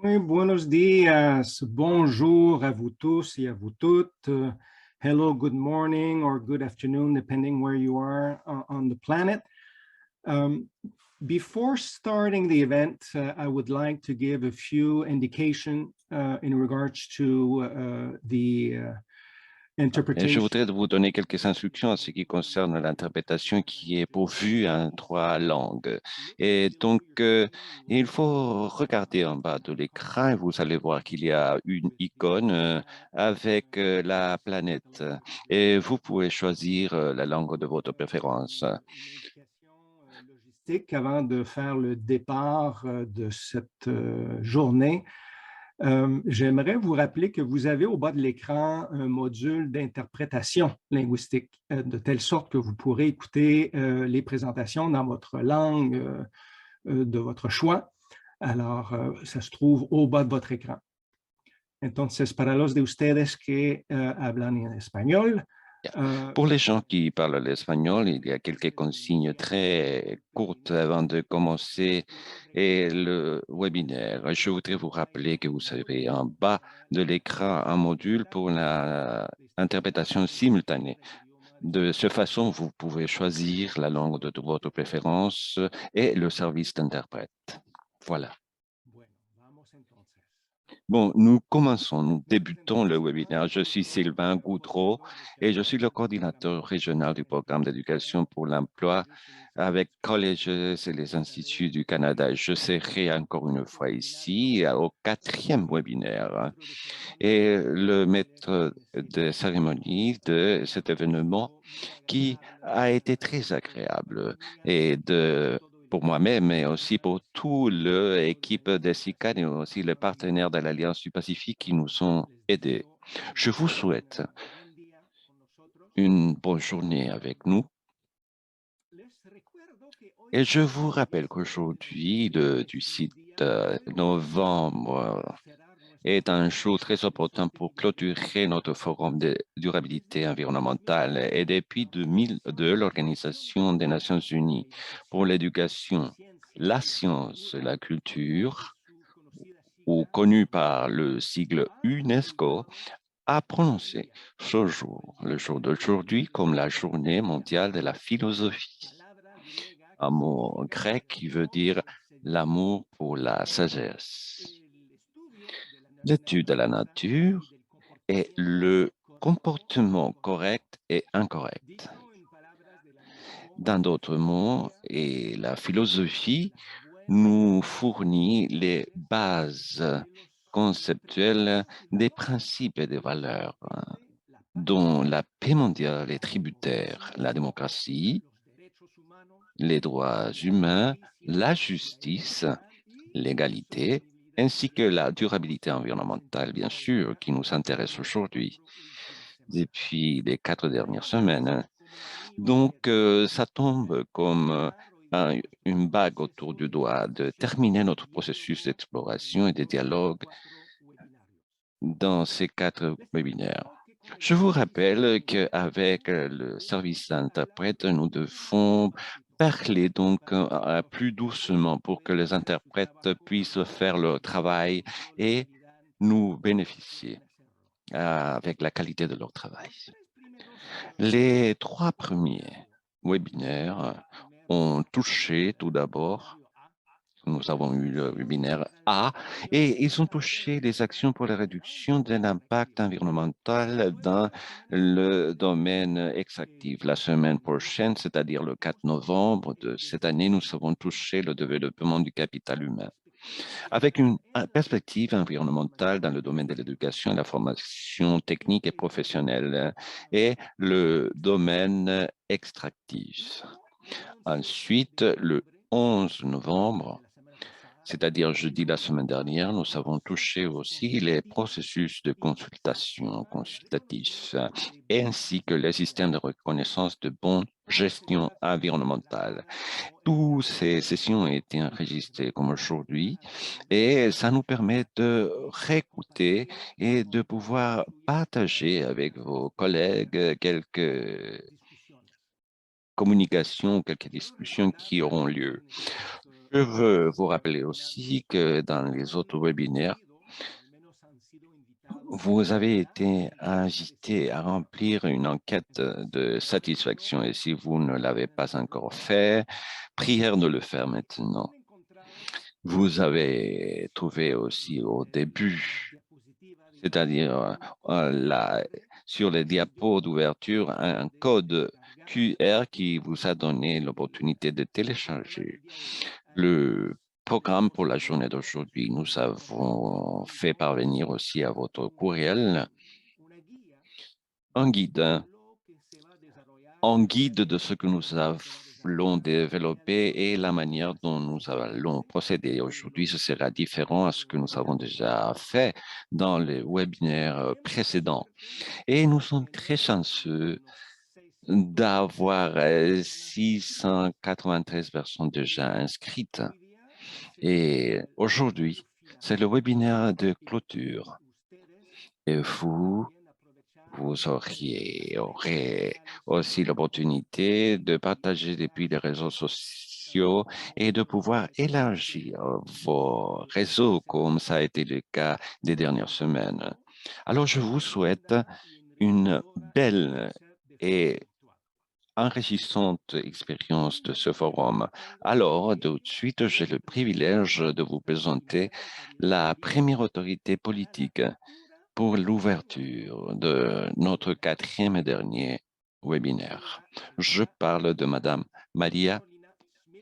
Muy buenos días. Bonjour à vous tous et à vous toutes. Hello, good morning or good afternoon, depending where you are on the planet. Before starting the event, I would like to give a few indication in regards to the Et je interpretation. voudrais vous donner quelques instructions en ce qui concerne l'interprétation qui est pourvue en 3 langues. Et donc, il faut regarder en bas de l'écran et vous allez voir qu'il y a une icône avec la planète. Et vous pouvez choisir la langue de votre préférence. Logistique avant de faire le départ de cette journée. J'aimerais vous rappeler que vous avez au bas de l'écran un module d'interprétation linguistique, de telle sorte que vous pourrez écouter les présentations dans votre langue de votre choix. Alors, ça se trouve au bas de votre écran. Entonces, para los de ustedes que hablan en español, Pour les gens qui parlent l'espagnol, il y a quelques consignes très courtes avant de commencer le webinaire. Je voudrais vous rappeler que vous avez en bas de l'écran un module pour l'interprétation simultanée. De cette façon, vous pouvez choisir la langue de votre préférence et le service d'interprète. Voilà. Bon, nous débutons le webinaire. Je suis Sylvain Goudreau et je suis le coordinateur régional du programme d'éducation pour l'emploi avec Colleges et les instituts du Canada. Je serai encore une fois ici au 4e webinaire et le maître de cérémonie de cet événement qui a été très agréable et pour moi-même, mais aussi pour toute l'équipe de SICAN et aussi les partenaires de l'Alliance du Pacifique qui nous ont aidés. Je vous souhaite une bonne journée avec nous. Et je vous rappelle qu'aujourd'hui, du 6 novembre, est un jour très important pour clôturer notre forum de durabilité environnementale et depuis 2002, l'Organisation des Nations Unies pour l'éducation, la science et la culture, ou connue par le sigle UNESCO, a prononcé ce jour, le jour d'aujourd'hui, comme la journée mondiale de la philosophie. Un mot grec qui veut dire l'amour pour la sagesse. L'étude de la nature et le comportement correct et incorrect. Dans d'autres mots, et la philosophie nous fournit les bases conceptuelles des principes et des valeurs dont la paix mondiale est tributaire, la démocratie, les droits humains, la justice, l'égalité, ainsi que la durabilité environnementale, bien sûr, qui nous intéresse aujourd'hui depuis les 4 dernières semaines. Donc, ça tombe comme une bague autour du doigt de terminer notre processus d'exploration et de dialogue dans ces 4 webinaires. Je vous rappelle qu'avec le service d'interprète, nous devons parler donc plus doucement pour que les interprètes puissent faire leur travail et nous bénéficier avec la qualité de leur travail. Les 3 premiers webinaires ont touché tout d'abord, nous avons eu le webinaire A, et ils ont touché les actions pour la réduction de l'impact environnemental dans le domaine extractif. La semaine prochaine, c'est-à-dire le 4 novembre de cette année, nous avons touché le développement du capital humain avec une perspective environnementale dans le domaine de l'éducation et la formation technique et professionnelle et le domaine extractif. Ensuite, le 11 novembre, c'est-à-dire jeudi la semaine dernière, nous avons touché aussi les processus de consultation consultatifs ainsi que les systèmes de reconnaissance de bonne gestion environnementale. Toutes ces sessions ont été enregistrées comme aujourd'hui et ça nous permet de réécouter et de pouvoir partager avec vos collègues quelques communications, quelques discussions qui auront lieu. Je veux vous rappeler aussi que dans les autres webinaires, vous avez été invité à remplir une enquête de satisfaction et si vous ne l'avez pas encore fait, prière de le faire maintenant. Vous avez trouvé aussi au début, c'est-à-dire sur les diapos d'ouverture, un code QR qui vous a donné l'opportunité de télécharger le programme pour la journée d'aujourd'hui. Nous avons fait parvenir aussi à votre courriel un guide de ce que nous allons développer et la manière dont nous allons procéder. Aujourd'hui, ce sera différent à ce que nous avons déjà fait dans les webinaires précédents. Et nous sommes très chanceux d'avoir 693 personnes déjà inscrites. Et aujourd'hui, c'est le webinaire de clôture. Et vous aurez aussi l'opportunité de partager depuis les réseaux sociaux et de pouvoir élargir vos réseaux comme ça a été le cas des dernières semaines. Alors, je vous souhaite une belle et enrichissante expérience de ce forum. Alors, tout de suite, j'ai le privilège de vous présenter la première autorité politique pour l'ouverture de notre 4e et dernier webinaire. Je parle de Madame Maria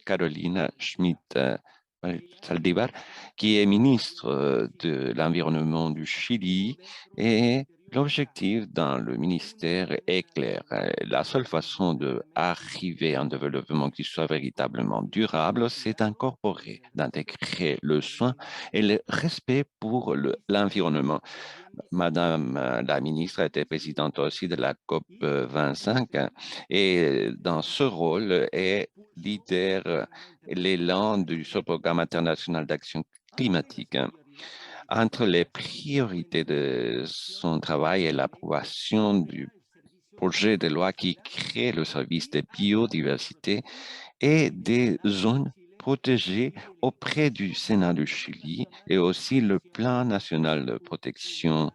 Carolina Schmidt-Saldívar, qui est ministre de l'Environnement du Chili et l'objectif dans le ministère est clair. La seule façon d'arriver à un développement qui soit véritablement durable, c'est d'incorporer, d'intégrer le soin et le respect pour l'environnement. Madame la ministre était présidente aussi de la COP 25 et dans ce rôle est leader l'élan du programme international d'action climatique. Entre les priorités de son travail et l'approbation du projet de loi qui crée le service de biodiversité et des zones protégées auprès du Sénat du Chili et aussi le plan national de protection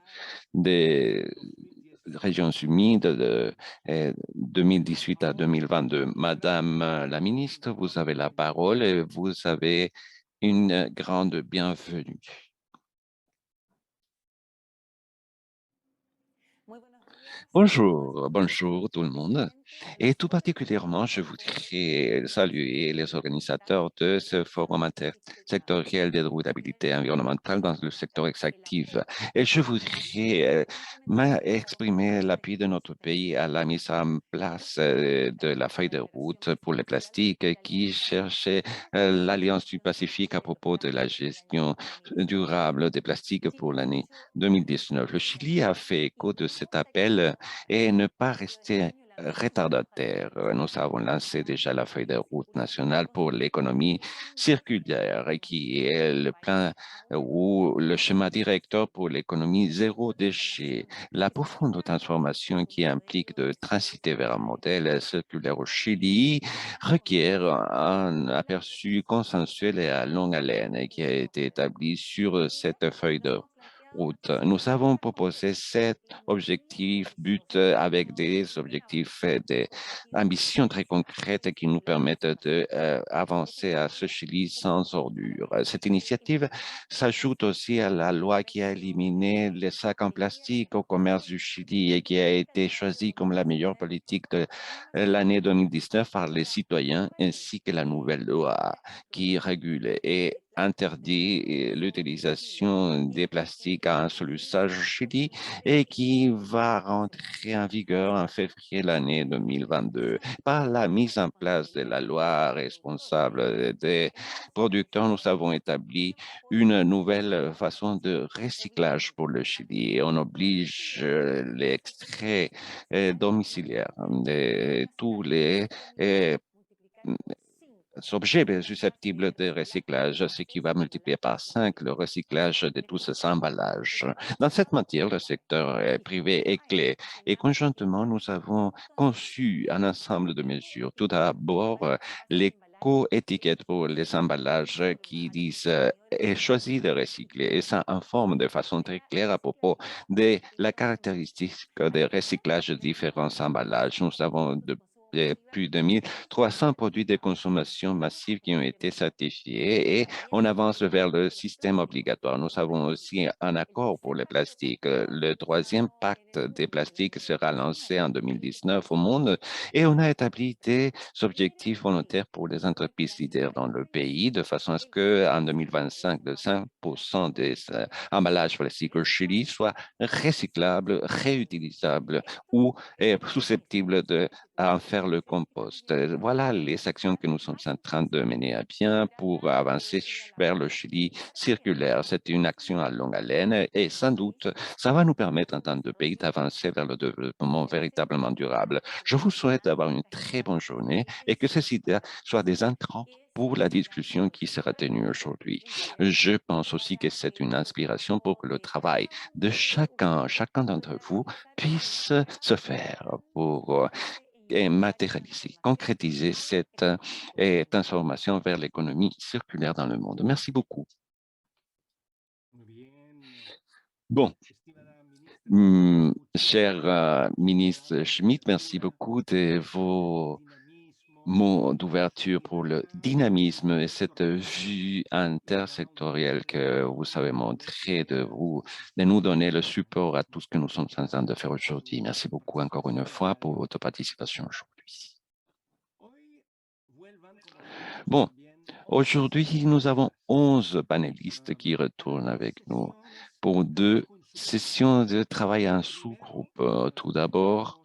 des régions humides de 2018 à 2022. Madame la ministre, vous avez la parole et vous avez une grande bienvenue. Bonjour tout le monde. Et tout particulièrement, je voudrais saluer les organisateurs de ce forum intersectoriel de durabilité environnementale dans le secteur extractif. Et je voudrais exprimer l'appui de notre pays à la mise en place de la feuille de route pour les plastiques qui cherchait l'Alliance du Pacifique à propos de la gestion durable des plastiques pour l'année 2019. Le Chili a fait écho de cet appel et ne pas rester retardataire. Nous avons lancé déjà la feuille de route nationale pour l'économie circulaire, qui est le plan ou le schéma directeur pour l'économie zéro déchet. La profonde transformation qui implique de transiter vers un modèle circulaire au Chili requiert un aperçu consensuel et à longue haleine qui a été établi sur cette feuille de route. Nous avons proposé 7 objectifs, buts avec des objectifs, des ambitions très concrètes qui nous permettent d'avancer à ce Chili sans ordure. Cette initiative s'ajoute aussi à la loi qui a éliminé les sacs en plastique au commerce du Chili et qui a été choisie comme la meilleure politique de l'année 2019 par les citoyens, ainsi que la nouvelle loi qui régule et interdit l'utilisation des plastiques à un seul usage au Chili et qui va rentrer en vigueur en février l'année 2022. Par la mise en place de la loi responsable des producteurs, nous avons établi une nouvelle façon de recyclage pour le Chili et on oblige l'extrait domiciliaire de tous les objets susceptibles de recyclage, ce qui va multiplier par 5 le recyclage de tous ces emballages. Dans cette matière, le secteur privé est clé et conjointement, nous avons conçu un ensemble de mesures. Tout d'abord, l'éco-étiquette pour les emballages qui disent est choisi de recycler et ça informe de façon très claire à propos de la caractéristique de recyclage de différents emballages. Nous avons plus de 1300 produits de consommation massive qui ont été certifiés et on avance vers le système obligatoire. Nous avons aussi un accord pour les plastiques. Le troisième pacte des plastiques sera lancé en 2019 au monde et on a établi des objectifs volontaires pour les entreprises leaders dans le pays de façon à ce qu'en 2025, de 5% des emballages plastiques au Chili soient recyclables, réutilisables ou susceptibles de à en faire le compost. Voilà les actions que nous sommes en train de mener à bien pour avancer vers le Chili circulaire. C'est une action à longue haleine et sans doute, ça va nous permettre en tant que pays d'avancer vers le développement véritablement durable. Je vous souhaite d'avoir une très bonne journée et que ces idées soient des entrants pour la discussion qui sera tenue aujourd'hui. Je pense aussi que c'est une inspiration pour que le travail de chacun d'entre vous puisse se faire pour et matérialiser, concrétiser cette transformation vers l'économie circulaire dans le monde. Merci beaucoup. Bon, cher ministre Schmidt, merci beaucoup de vos mots d'ouverture pour le dynamisme et cette vue intersectorielle que vous avez montré de nous donner le support à tout ce que nous sommes en train de faire aujourd'hui. Merci beaucoup encore une fois pour votre participation aujourd'hui. Bon, aujourd'hui, nous avons 11 panélistes qui retournent avec nous pour 2 sessions de travail en sous-groupe. Tout d'abord,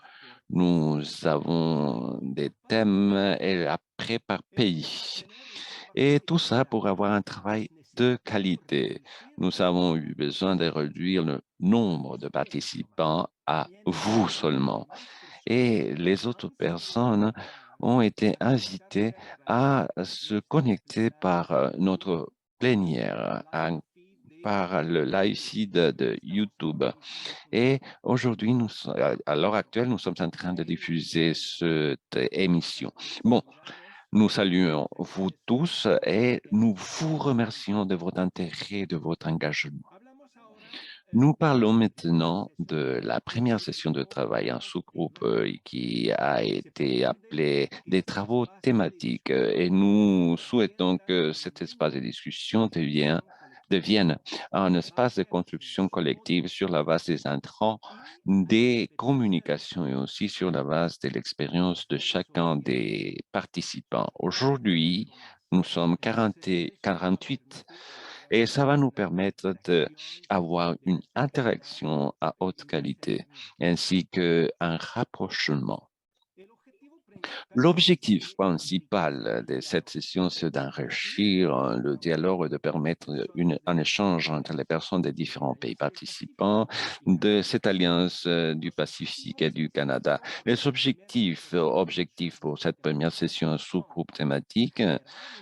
nous avons des thèmes et après par pays. Et tout ça pour avoir un travail de qualité. Nous avons eu besoin de réduire le nombre de participants à vous seulement. Et les autres personnes ont été invitées à se connecter par notre plénière, par le live feed de YouTube. Et aujourd'hui, à l'heure actuelle, nous sommes en train de diffuser cette émission. Bon, nous saluons vous tous et nous vous remercions de votre intérêt, de votre engagement. Nous parlons maintenant de la première session de travail en sous-groupe qui a été appelée des travaux thématiques et nous souhaitons que cet espace de discussion devienne un espace de construction collective sur la base des intrants, des communications et aussi sur la base de l'expérience de chacun des participants. Aujourd'hui, nous sommes 48 et ça va nous permettre d'avoir une interaction à haute qualité ainsi qu'un rapprochement. L'objectif principal de cette session, c'est d'enrichir le dialogue et de permettre un échange entre les personnes des différents pays participants de cette alliance du Pacifique et du Canada. Les objectifs pour cette première session sous-groupe thématique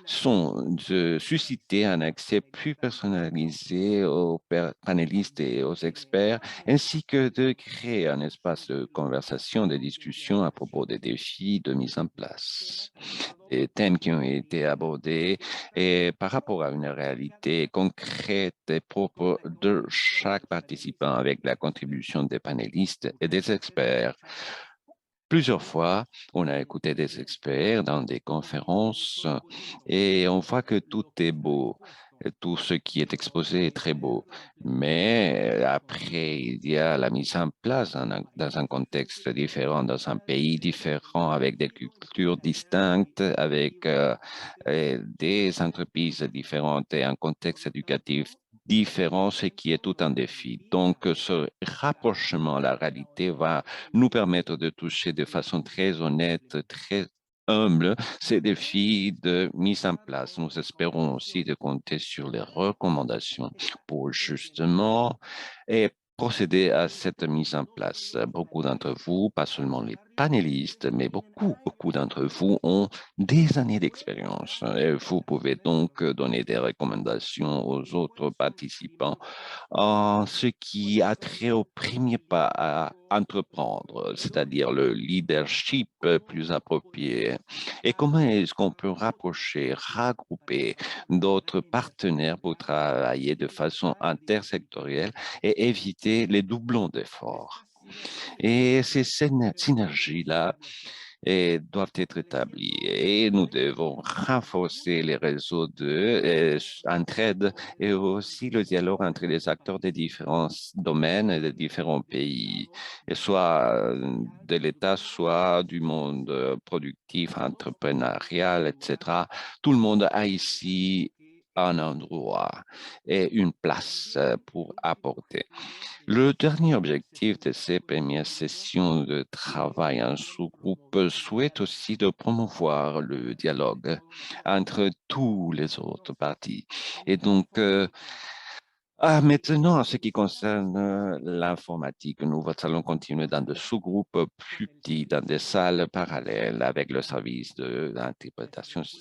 sont de susciter un accès plus personnalisé aux panélistes et aux experts, ainsi que de créer un espace de conversation, de discussion à propos des défis de mise en place. Les thèmes qui ont été abordés et par rapport à une réalité concrète et propre de chaque participant avec la contribution des panélistes et des experts. Plusieurs fois, on a écouté des experts dans des conférences et on voit que tout est beau. Tout ce qui est exposé est très beau. Mais après, il y a la mise en place dans un contexte différent, dans un pays différent, avec des cultures distinctes, avec des entreprises différentes et un contexte éducatif différent, ce qui est tout un défi. Donc, ce rapprochement à la réalité va nous permettre de toucher de façon très honnête, très humble ces défis de mise en place. Nous espérons aussi de compter sur les recommandations pour justement et procéder à cette mise en place. Beaucoup d'entre vous, pas seulement les panélistes, mais beaucoup d'entre vous ont des années d'expérience. Et vous pouvez donc donner des recommandations aux autres participants en ce qui a trait au premier pas à entreprendre, c'est-à-dire le leadership plus approprié. Et comment est-ce qu'on peut rapprocher, regrouper d'autres partenaires pour travailler de façon intersectorielle et éviter les doublons d'efforts? Et ces synergies-là doivent être établis et nous devons renforcer les réseaux d'entraide et aussi le dialogue entre les acteurs des différents domaines et des différents pays, et soit de l'État, soit du monde productif, entrepreneurial, etc. Tout le monde a ici un endroit et une place pour apporter. Le dernier objectif de ces premières sessions de travail en sous-groupe souhaite aussi de promouvoir le dialogue entre tous les autres parties. Et donc, maintenant, en ce qui concerne l'informatique, nous allons continuer dans des sous-groupes plus petits, dans des salles parallèles avec le service de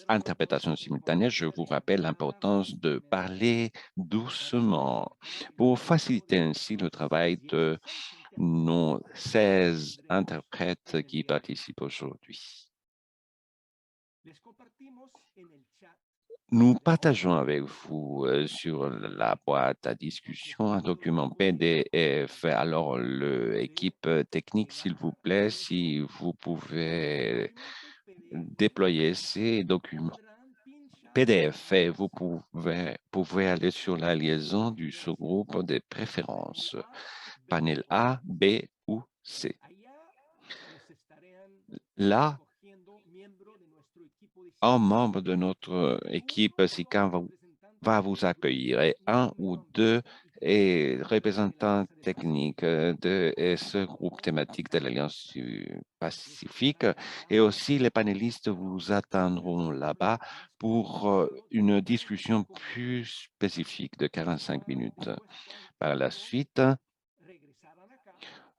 interprétation simultanée. Je vous rappelle l'importance de parler doucement pour faciliter ainsi le travail de nos 16 interprètes qui participent aujourd'hui. Nous partageons avec vous sur la boîte à discussion un document PDF. Alors, l'équipe technique, s'il vous plaît, si vous pouvez déployer ces documents PDF, et vous pouvez aller sur la liaison du sous-groupe des préférences, panel A, B ou C. Là, un membre de notre équipe SICAM va vous accueillir et un ou deux représentants techniques de ce groupe thématique de l'Alliance du Pacifique et aussi les panélistes vous attendront là-bas pour une discussion plus spécifique de 45 minutes. Par la suite,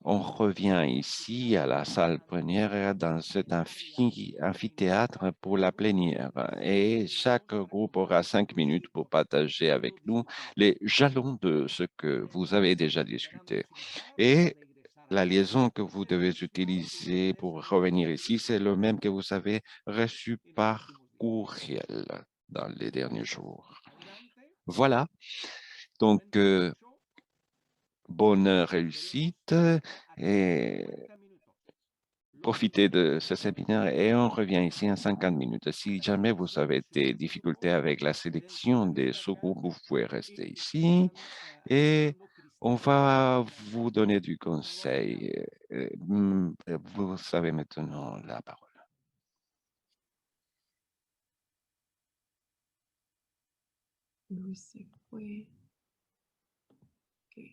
on revient ici à la salle plénière dans cet amphithéâtre pour la plénière et chaque groupe aura 5 minutes pour partager avec nous les jalons de ce que vous avez déjà discuté. Et la liaison que vous devez utiliser pour revenir ici, c'est le même que vous avez reçu par courriel dans les derniers jours. Voilà. Donc, bonne réussite et profiter de ce séminaire et on revient ici en 50 minutes. Si jamais vous avez des difficultés avec la sélection des sous-groupes, vous pouvez rester ici et on va vous donner du conseil. Vous savez maintenant la parole. Luis se fue. Ok.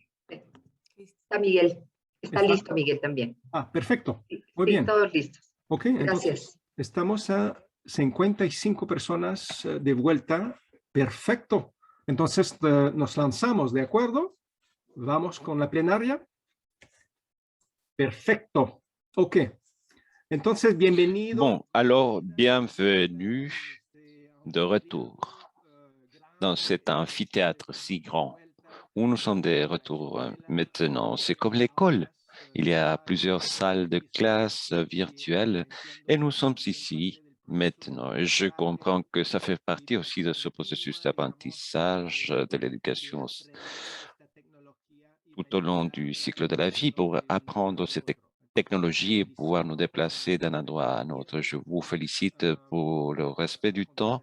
Está Miguel. Está ¿Está? listo Miguel también. Ah, perfecto. Sí, Muy sí, bien. todos listos. Ok, entonces Gracias. estamos a 55 personas de vuelta. Perfecto. Entonces nos lanzamos, ¿de acuerdo? Vamos con la plenaria. Perfecto. Ok. Entonces, bienvenido. Bon, alors, bienvenue de retour dans cet amphithéâtre si grand où nous sommes de retour maintenant. C'est comme l'école. Il y a plusieurs salles de classe virtuelles et nous sommes ici maintenant. Et je comprends que ça fait partie aussi de ce processus d'apprentissage de l'éducation tout au long du cycle de la vie pour apprendre ces technologies et pouvoir nous déplacer d'un endroit à un autre. Je vous félicite pour le respect du temps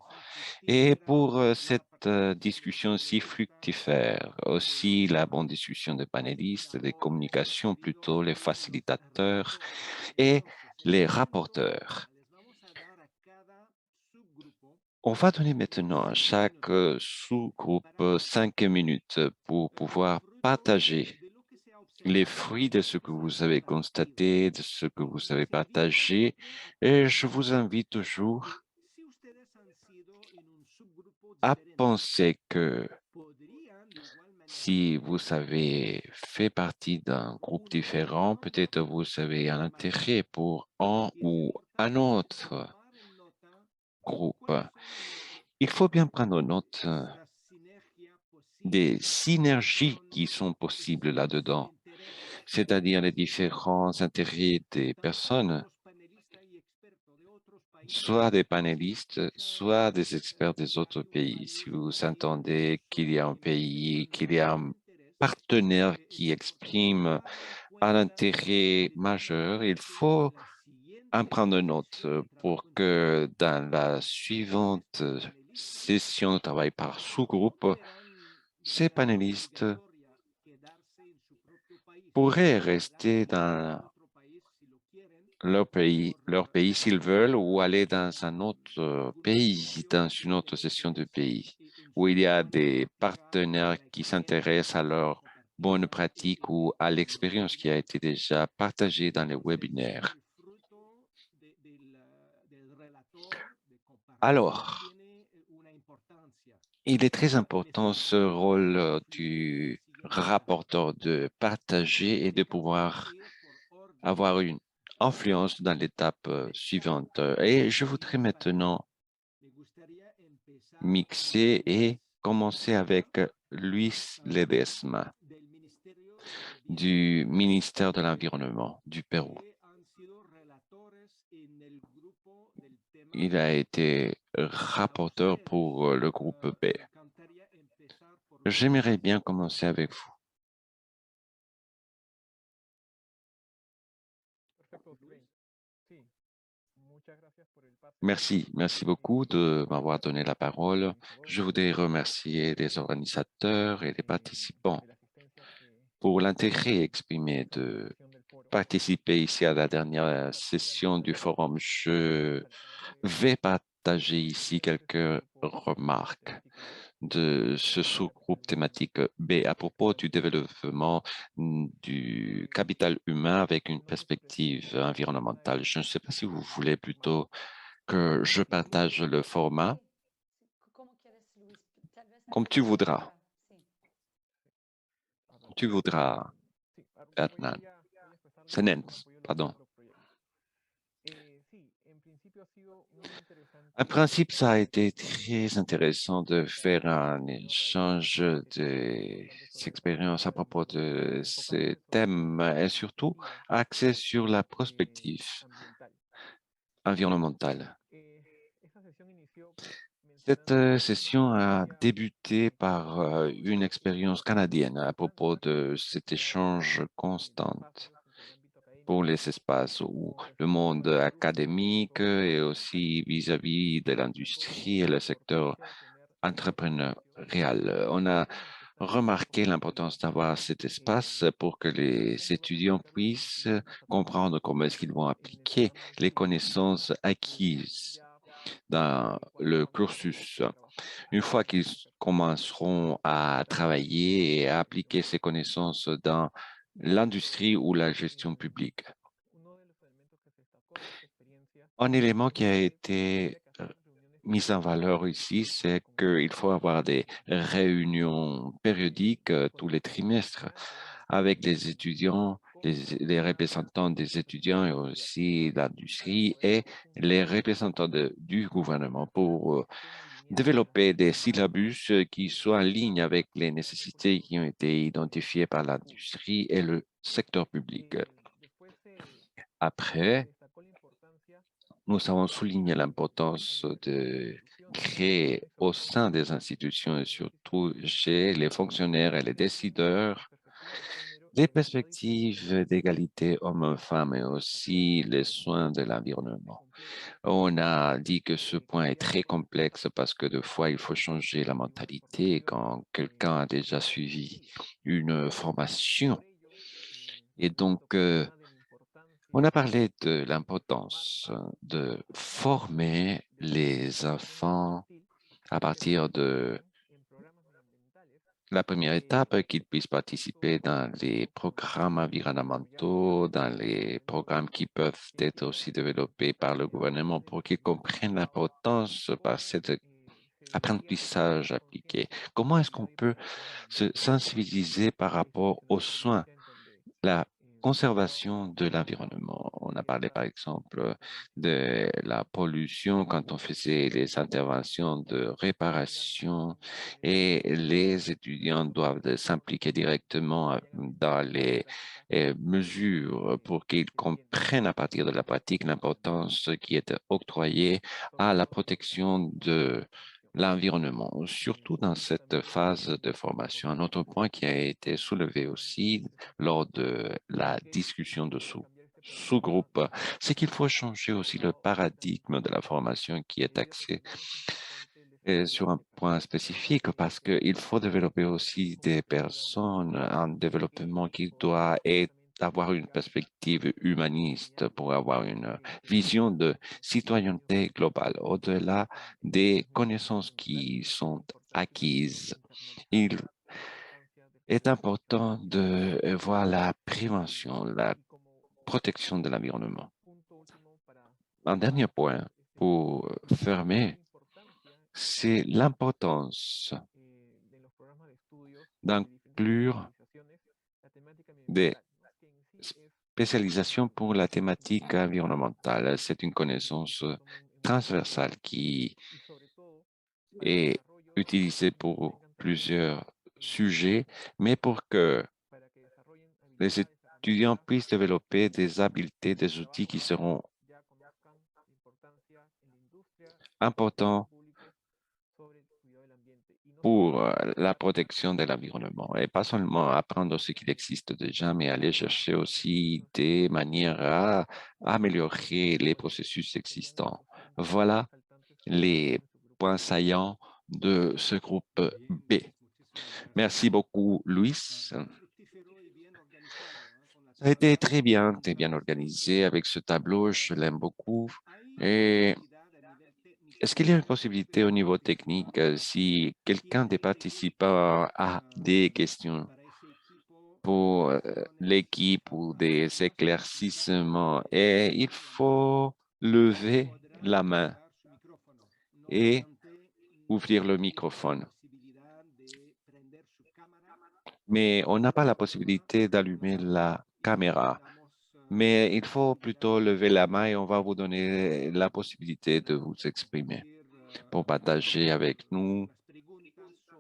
et pour cette discussion si fructifère. Aussi la bonne discussion des panélistes, des communications plutôt, les facilitateurs et les rapporteurs. On va donner maintenant à chaque sous-groupe 5 minutes pour pouvoir partager les fruits de ce que vous avez constaté, de ce que vous avez partagé. Et je vous invite toujours à penser que si vous avez fait partie d'un groupe différent, peut-être vous avez un intérêt pour un ou un autre groupe. Il faut bien prendre note des synergies qui sont possibles là-dedans, c'est-à-dire les différents intérêts des personnes, soit des panélistes, soit des experts des autres pays. Si vous entendez qu'il y a un pays, qu'il y a un partenaire qui exprime un intérêt majeur, il faut en prendre note pour que dans la suivante session de travail par sous-groupe, ces panélistes pourraient rester dans leur pays s'ils veulent, ou aller dans un autre pays, dans une autre session de pays, où il y a des partenaires qui s'intéressent à leurs bonnes pratiques ou à l'expérience qui a été déjà partagée dans les webinaires. Alors, il est très important ce rôle du rapporteur de partager et de pouvoir avoir une influence dans l'étape suivante. Et je voudrais maintenant mixer et commencer avec Luis Ledesma du ministère de l'Environnement du Pérou. Il a été rapporteur pour le groupe B. J'aimerais bien commencer avec vous. Merci beaucoup de m'avoir donné la parole. Je voudrais remercier les organisateurs et les participants pour l'intérêt exprimé de participer ici à la dernière session du forum. Je vais partager ici quelques remarques de ce sous-groupe thématique B à propos du développement du capital humain avec une perspective environnementale. Je ne sais pas si vous voulez plutôt que je partage le format. Comme tu voudras. Tu voudras, Adnan. Senens, pardon. En principe, ça a été très intéressant de faire un échange d'expériences à propos de ces thèmes et surtout axé sur la prospective environnementale. Cette session a débuté par une expérience canadienne à propos de cet échange constant. pour les espaces où le monde académique et aussi vis-à-vis de l'industrie et le secteur entrepreneurial. On a remarqué l'importance d'avoir cet espace pour que les étudiants puissent comprendre comment est-ce qu'ils vont appliquer les connaissances acquises dans le cursus. Une fois qu'ils commenceront à travailler et à appliquer ces connaissances dans l'industrie ou la gestion publique. Un élément qui a été mis en valeur ici, c'est qu'il faut avoir des réunions périodiques tous les trimestres avec les étudiants, les représentants des étudiants et aussi l'industrie et les représentants du gouvernement pour développer des syllabus qui soient en ligne avec les nécessités qui ont été identifiées par l'industrie et le secteur public. Après, nous avons souligné l'importance de créer au sein des institutions et surtout chez les fonctionnaires et les décideurs des perspectives d'égalité hommes-femmes et aussi les soins de l'environnement. On a dit que ce point est très complexe parce que des fois, il faut changer la mentalité quand quelqu'un a déjà suivi une formation. Et donc, on a parlé de l'importance de former les enfants à partir de la première étape, qu'ils puissent participer dans les programmes environnementaux, dans les programmes qui peuvent être aussi développés par le gouvernement pour qu'ils comprennent l'importance par cet apprentissage appliqué. Comment est-ce qu'on peut se sensibiliser par rapport aux soins, la conservation de l'environnement? On a parlé par exemple de la pollution quand on faisait les interventions de réparation et les étudiants doivent s'impliquer directement dans les mesures pour qu'ils comprennent à partir de la pratique l'importance qui est octroyée à la protection de l'environnement, surtout dans cette phase de formation. Un autre point qui a été soulevé aussi lors de la discussion de sous-groupe, c'est qu'il faut changer aussi le paradigme de la formation qui est axé sur un point spécifique parce qu'il faut développer aussi des personnes en développement qui doit avoir une perspective humaniste pour avoir une vision de citoyenneté globale au-delà des connaissances qui sont acquises. Il est important de voir la prévention, la protection de l'environnement. Un dernier point pour fermer, c'est l'importance d'inclure des spécialisations pour la thématique environnementale. C'est une connaissance transversale qui est utilisée pour plusieurs sujets, mais pour que les étudiants puissent développer des habiletés, des outils qui seront importants pour la protection de l'environnement et pas seulement apprendre ce qu'il existe déjà, mais aller chercher aussi des manières à améliorer les processus existants. Voilà les points saillants de ce groupe B. Merci beaucoup, Luis. Ça a été très bien organisé avec ce tableau, je l'aime beaucoup. Et est-ce qu'il y a une possibilité au niveau technique, si quelqu'un des participants a des questions pour l'équipe ou des éclaircissements, et il faut lever la main et ouvrir le microphone. Mais on n'a pas la possibilité d'allumer la caméra. Mais il faut plutôt lever la main et on va vous donner la possibilité de vous exprimer pour partager avec nous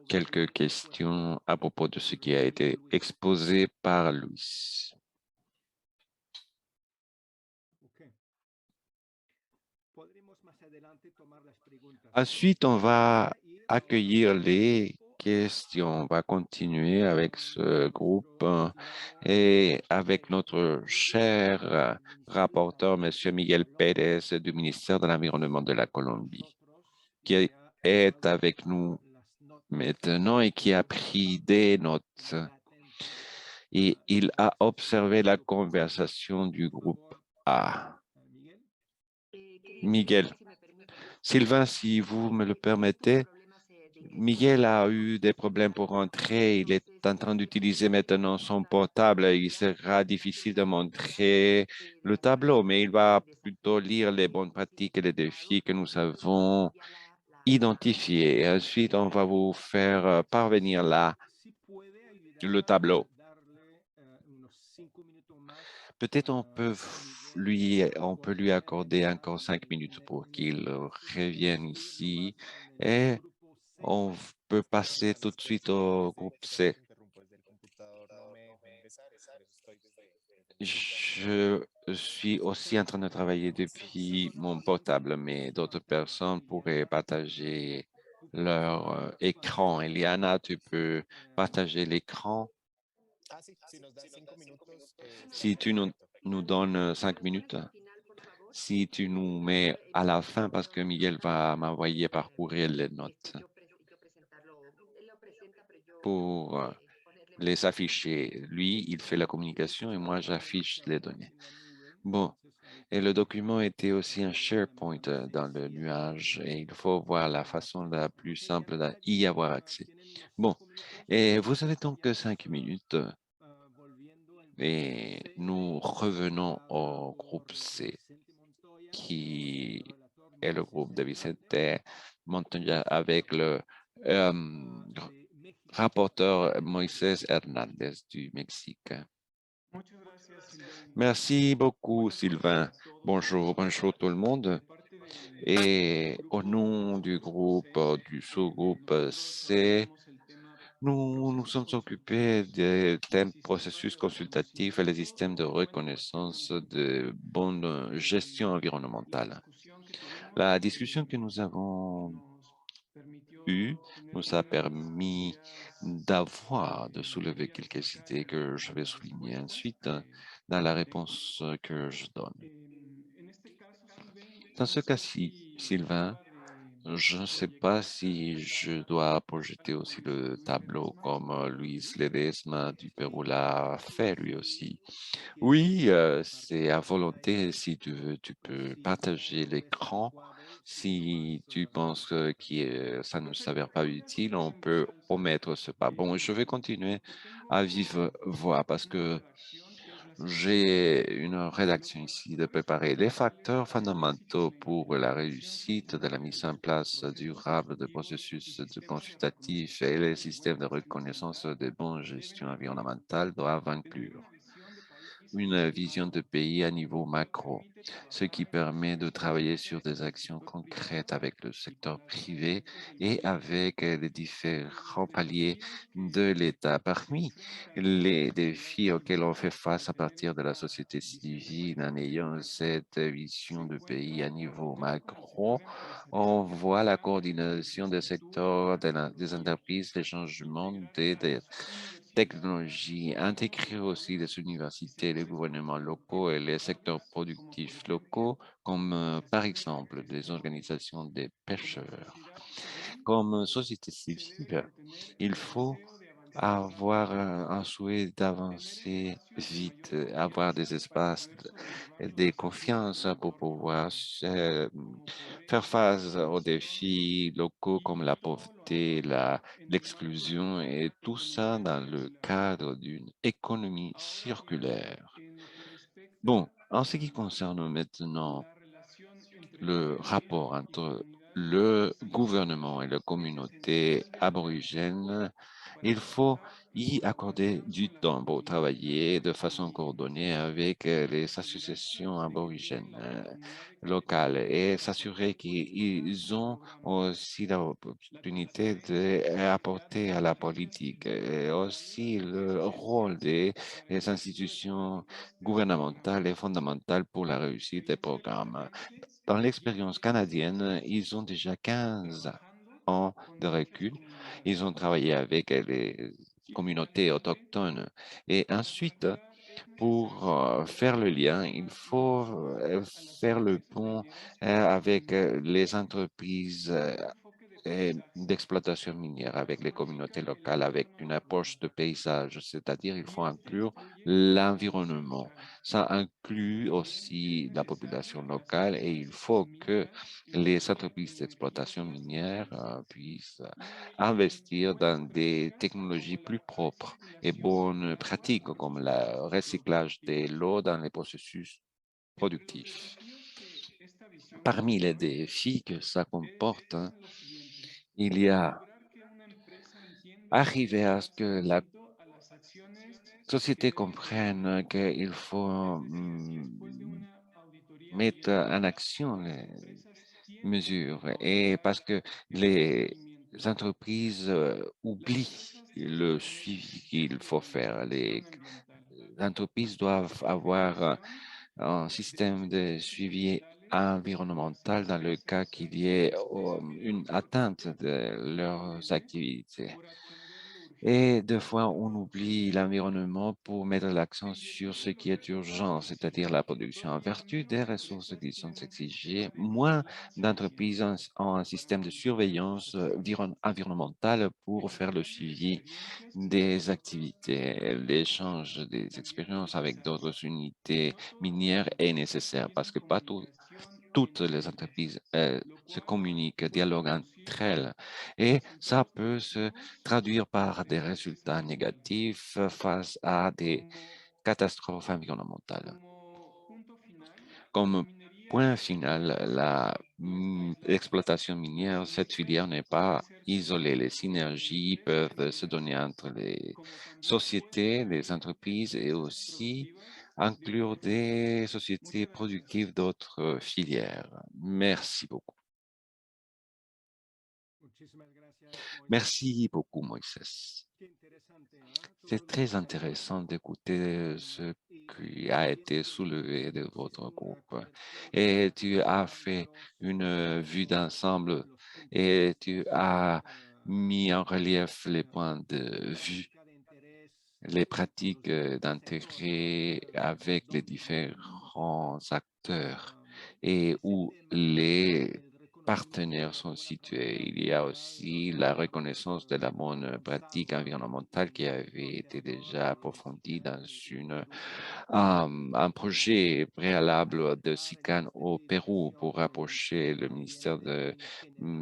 quelques questions à propos de ce qui a été exposé par Luis. Ensuite, on va accueillir les questions. On va continuer avec ce groupe et avec notre cher rapporteur, M. Miguel Pérez du ministère de l'Environnement de la Colombie, qui est avec nous maintenant et qui a pris des notes. Et il a observé la conversation du groupe A. Miguel. Sylvain, si vous me le permettez, Miguel a eu des problèmes pour rentrer. Il est en train d'utiliser maintenant son portable. Il sera difficile de montrer le tableau, mais il va plutôt lire les bonnes pratiques et les défis que nous avons identifiés. Et ensuite, on va vous faire parvenir là le tableau. Peut-être on peut lui accorder encore 5 minutes pour qu'il revienne ici et on peut passer tout de suite au groupe C. Je suis aussi en train de travailler depuis mon portable, mais d'autres personnes pourraient partager leur écran. Eliana, tu peux partager l'écran. Si tu nous donnes 5 minutes, si tu nous mets à la fin, parce que Miguel va m'envoyer parcourir les notes pour les afficher. Lui, il fait la communication et moi, j'affiche les données. Bon, et le document était aussi un SharePoint dans le nuage et il faut voir la façon la plus simple d'y avoir accès. Bon, et vous avez donc 5 minutes et nous revenons au groupe C, qui est le groupe de Vicente Montoya avec le rapporteur Moisés Hernández du Mexique. Merci beaucoup, Sylvain. Bonjour tout le monde. Et au nom du groupe, du sous-groupe C, nous nous sommes occupés des thèmes processus consultatifs et les systèmes de reconnaissance de bonne gestion environnementale. La discussion que nous avons eue nous a permis de soulever quelques idées que je vais souligner ensuite dans la réponse que je donne. Dans ce cas-ci, Sylvain, je ne sais pas si je dois projeter aussi le tableau comme Luis Ledesma du Pérou l'a fait lui aussi. Oui, c'est à volonté. Si tu veux, tu peux partager l'écran. Si tu penses que ça ne s'avère pas utile, on peut omettre ce pas. Bon, je vais continuer à vive voix parce que j'ai une rédaction ici de préparer les facteurs fondamentaux pour la réussite de la mise en place durable de processus de consultatif et les systèmes de reconnaissance de bonne gestion environnementale doivent inclure une vision de pays à niveau macro, ce qui permet de travailler sur des actions concrètes avec le secteur privé et avec les différents paliers de l'État. Parmi les défis auxquels on fait face à partir de la société civile en ayant cette vision de pays à niveau macro, on voit la coordination des secteurs des entreprises, les changements des technologies, intégrer aussi les universités, les gouvernements locaux et les secteurs productifs locaux, comme par exemple des organisations des pêcheurs. Comme société civile, il faut avoir un souhait d'avancer vite, avoir des espaces de confiance pour pouvoir faire face aux défis locaux comme la pauvreté, l'exclusion et tout ça dans le cadre d'une économie circulaire. Bon, en ce qui concerne maintenant le rapport entre le gouvernement et la communauté aborigène, il faut y accorder du temps pour travailler de façon coordonnée avec les associations aborigènes locales et s'assurer qu'ils ont aussi l'opportunité d'apporter à la politique et aussi le rôle des institutions gouvernementales est fondamentale pour la réussite des programmes. Dans l'expérience canadienne, ils ont déjà 15 ans de recul. Ils ont travaillé avec les communautés autochtones. Et ensuite, pour faire le lien, il faut faire le pont avec les entreprises d'exploitation minière, avec les communautés locales, avec une approche de paysage, c'est-à-dire il faut inclure l'environnement. Ça inclut aussi la population locale et il faut que les entreprises d'exploitation minière puissent investir dans des technologies plus propres et bonnes pratiques comme le recyclage de l'eau dans les processus productifs. Parmi les défis que ça comporte, il y a arriver à ce que la société comprenne qu'il faut mettre en action les mesures et parce que les entreprises oublient le suivi qu'il faut faire. Les entreprises doivent avoir un système de suivi environnemental dans le cas qu'il y ait une atteinte de leurs activités. Et des fois, on oublie l'environnement pour mettre l'accent sur ce qui est urgent, c'est-à-dire la production. En vertu des ressources qui sont exigées, moins d'entreprises ont un système de surveillance environnementale pour faire le suivi des activités. L'échange des expériences avec d'autres unités minières est nécessaire parce que pas toutes les entreprises se communiquent, dialoguent entre elles. Et ça peut se traduire par des résultats négatifs face à des catastrophes environnementales. Comme point final, l'exploitation minière, cette filière n'est pas isolée. Les synergies peuvent se donner entre les sociétés, les entreprises et aussi inclure des sociétés productives d'autres filières. Merci beaucoup. Merci beaucoup, Moïse. C'est très intéressant d'écouter ce qui a été soulevé de votre groupe. Et tu as fait une vue d'ensemble et tu as mis en relief les points de vue, les pratiques d'intérêt avec les différents acteurs et où les partenaires sont situés. Il y a aussi la reconnaissance de la bonne pratique environnementale qui avait été déjà approfondie dans un projet préalable de SICAN au Pérou pour rapprocher le ministère de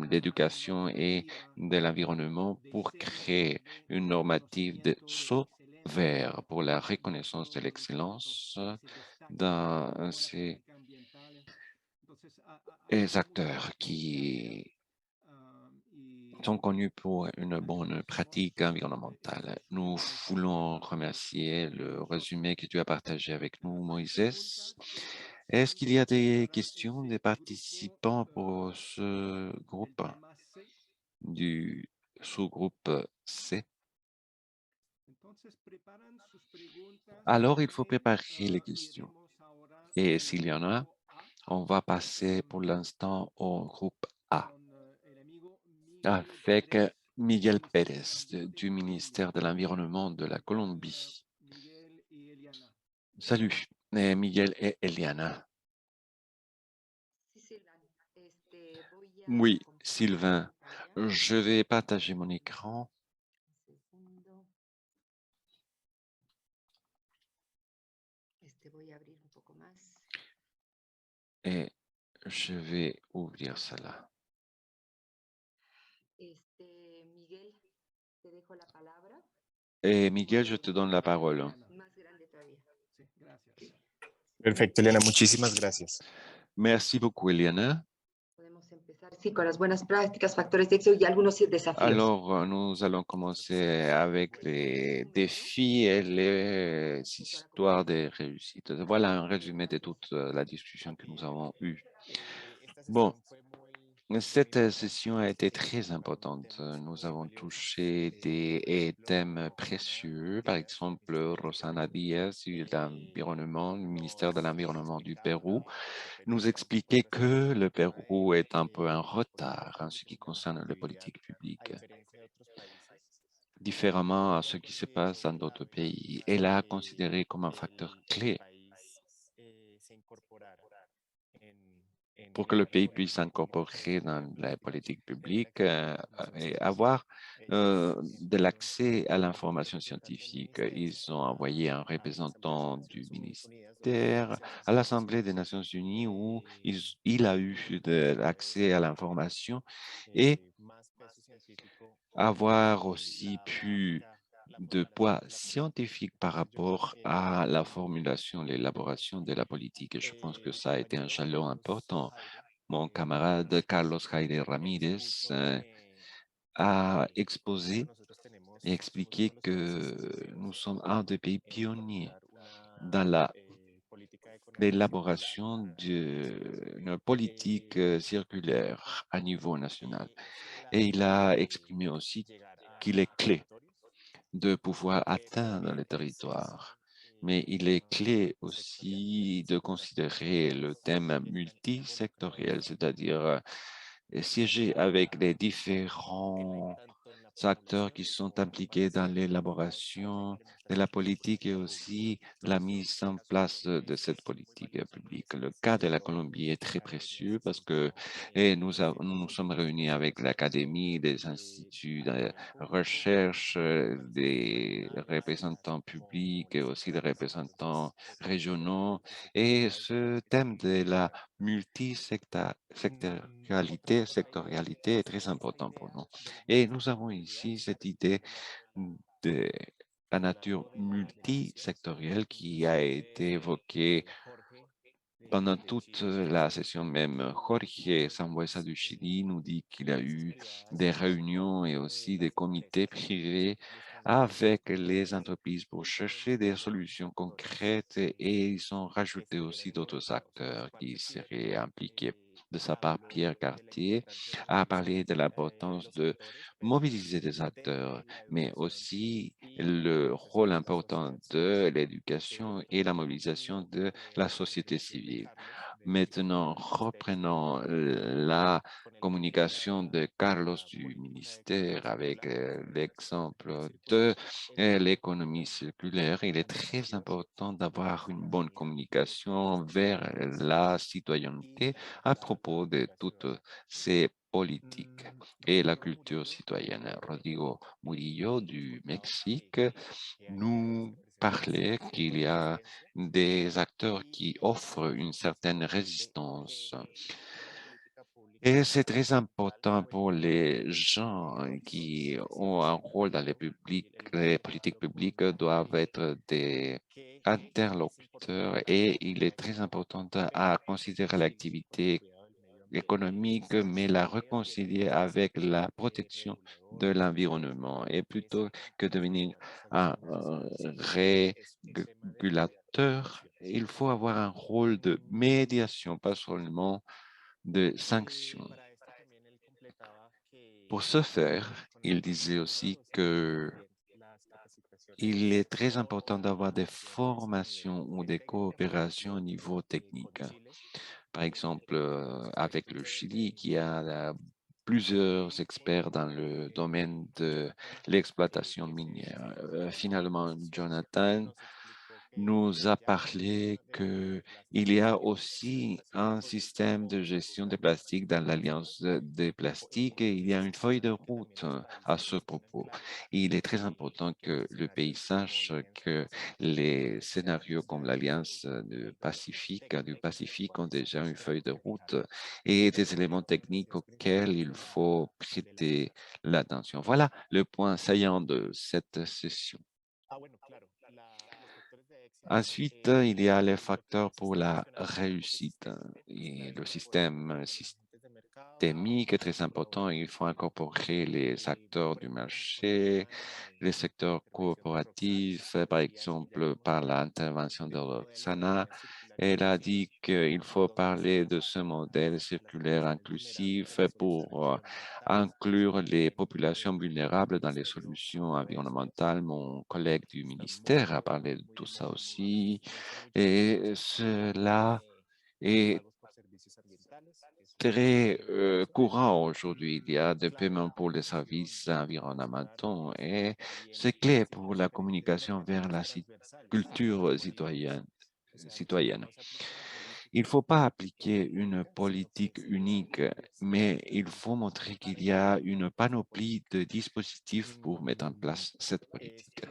l'Éducation et de l'Environnement pour créer une normative de saut vert pour la reconnaissance de l'excellence dans ces acteurs qui sont connus pour une bonne pratique environnementale. Nous voulons remercier le résumé que tu as partagé avec nous, Moïse. Est-ce qu'il y a des questions des participants pour ce groupe du sous-groupe C? Alors, il faut préparer les questions. Et s'il y en a, on va passer pour l'instant au groupe A avec Miguel Pérez du ministère de l'Environnement de la Colombie. Salut, Miguel et Eliana. Oui, Sylvain, je vais partager mon écran. Et je vais ouvrir cela. Et Miguel, je te donne la parole. Perfecto, Eliana, muchísimas gracias. Merci beaucoup, Eliana. Sí, con las buenas prácticas, factores de éxito y algunos desafíos. Alors, nous allons commencer avec les défis et les histoires de réussite. Voilà un résumé de toute la discussion que nous avons eue. Bon, Cette session a été très importante. Nous avons touché des thèmes précieux, par exemple Rosana Diaz de l'environnement, le ministère de l'Environnement du Pérou, nous expliquait que le Pérou est un peu en retard en ce qui concerne les politiques publiques, différemment à ce qui se passe dans d'autres pays. Elle a considéré comme un facteur clé pour que le pays puisse s'incorporer dans la politique publique et avoir de l'accès à l'information scientifique. Ils ont envoyé un représentant du ministère à l'Assemblée des Nations Unies où il a eu de l'accès à l'information et avoir aussi pu de poids scientifique par rapport à la formulation, l'élaboration de la politique. Et je pense que ça a été un jalon important. Mon camarade Carlos Jaire Ramírez a exposé et expliqué que nous sommes un des pays pionniers dans l'élaboration d'une politique circulaire à niveau national. Et il a exprimé aussi qu'il est clé de pouvoir atteindre les territoires. Mais il est clé aussi de considérer le thème multisectoriel, c'est-à-dire siéger avec les différents acteurs qui sont impliqués dans l'élaboration de la politique et aussi la mise en place de cette politique publique. Le cas de la Colombie est très précieux parce que nous nous sommes réunis avec l'Académie, des instituts de recherche, des représentants publics et aussi des représentants régionaux. Et ce thème de la sectorialité est très important pour nous. Et nous avons ici cette idée de la nature multisectorielle qui a été évoquée pendant toute la session même. Jorge Sambuesa du Chili nous dit qu'il a eu des réunions et aussi des comités privés avec les entreprises pour chercher des solutions concrètes et ils ont rajouté aussi d'autres acteurs qui seraient impliqués. De sa part, Pierre Cartier a parlé de l'importance de mobiliser des acteurs, mais aussi le rôle important de l'éducation et la mobilisation de la société civile. Maintenant, reprenons la communication de Carlos du ministère avec l'exemple de l'économie circulaire. Il est très important d'avoir une bonne communication vers la citoyenneté à propos de toutes ces politiques et la culture citoyenne. Rodrigo Murillo du Mexique nous parlait qu'il y a des acteurs qui offrent une certaine résistance. Et c'est très important pour les gens qui ont un rôle dans les politiques publiques doivent être des interlocuteurs et il est très important à considérer l'activité économique, mais la réconcilier avec la protection de l'environnement. Et plutôt que de devenir un régulateur, il faut avoir un rôle de médiation, pas seulement de sanctions. Pour ce faire, il disait aussi que il est très important d'avoir des formations ou des coopérations au niveau technique. Par exemple, avec le Chili, qui a plusieurs experts dans le domaine de l'exploitation minière. Finalement, Jonathan nous a parlé qu'il y a aussi un système de gestion des plastiques dans l'Alliance des plastiques et il y a une feuille de route à ce propos. Il est très important que le pays sache que les scénarios comme l'Alliance du Pacifique ont déjà une feuille de route et des éléments techniques auxquels il faut prêter l'attention. Voilà le point saillant de cette session. Ensuite, il y a les facteurs pour la réussite et le système systémique très important. Il faut incorporer les acteurs du marché, les secteurs coopératifs, par exemple par l'intervention de l'Oxana. Elle a dit qu'il faut parler de ce modèle circulaire inclusif pour inclure les populations vulnérables dans les solutions environnementales. Mon collègue du ministère a parlé de tout ça aussi. Et cela est très courant aujourd'hui. Il y a des paiements pour les services environnementaux et c'est clé pour la communication vers la culture citoyenne. Il ne faut pas appliquer une politique unique, mais il faut montrer qu'il y a une panoplie de dispositifs pour mettre en place cette politique.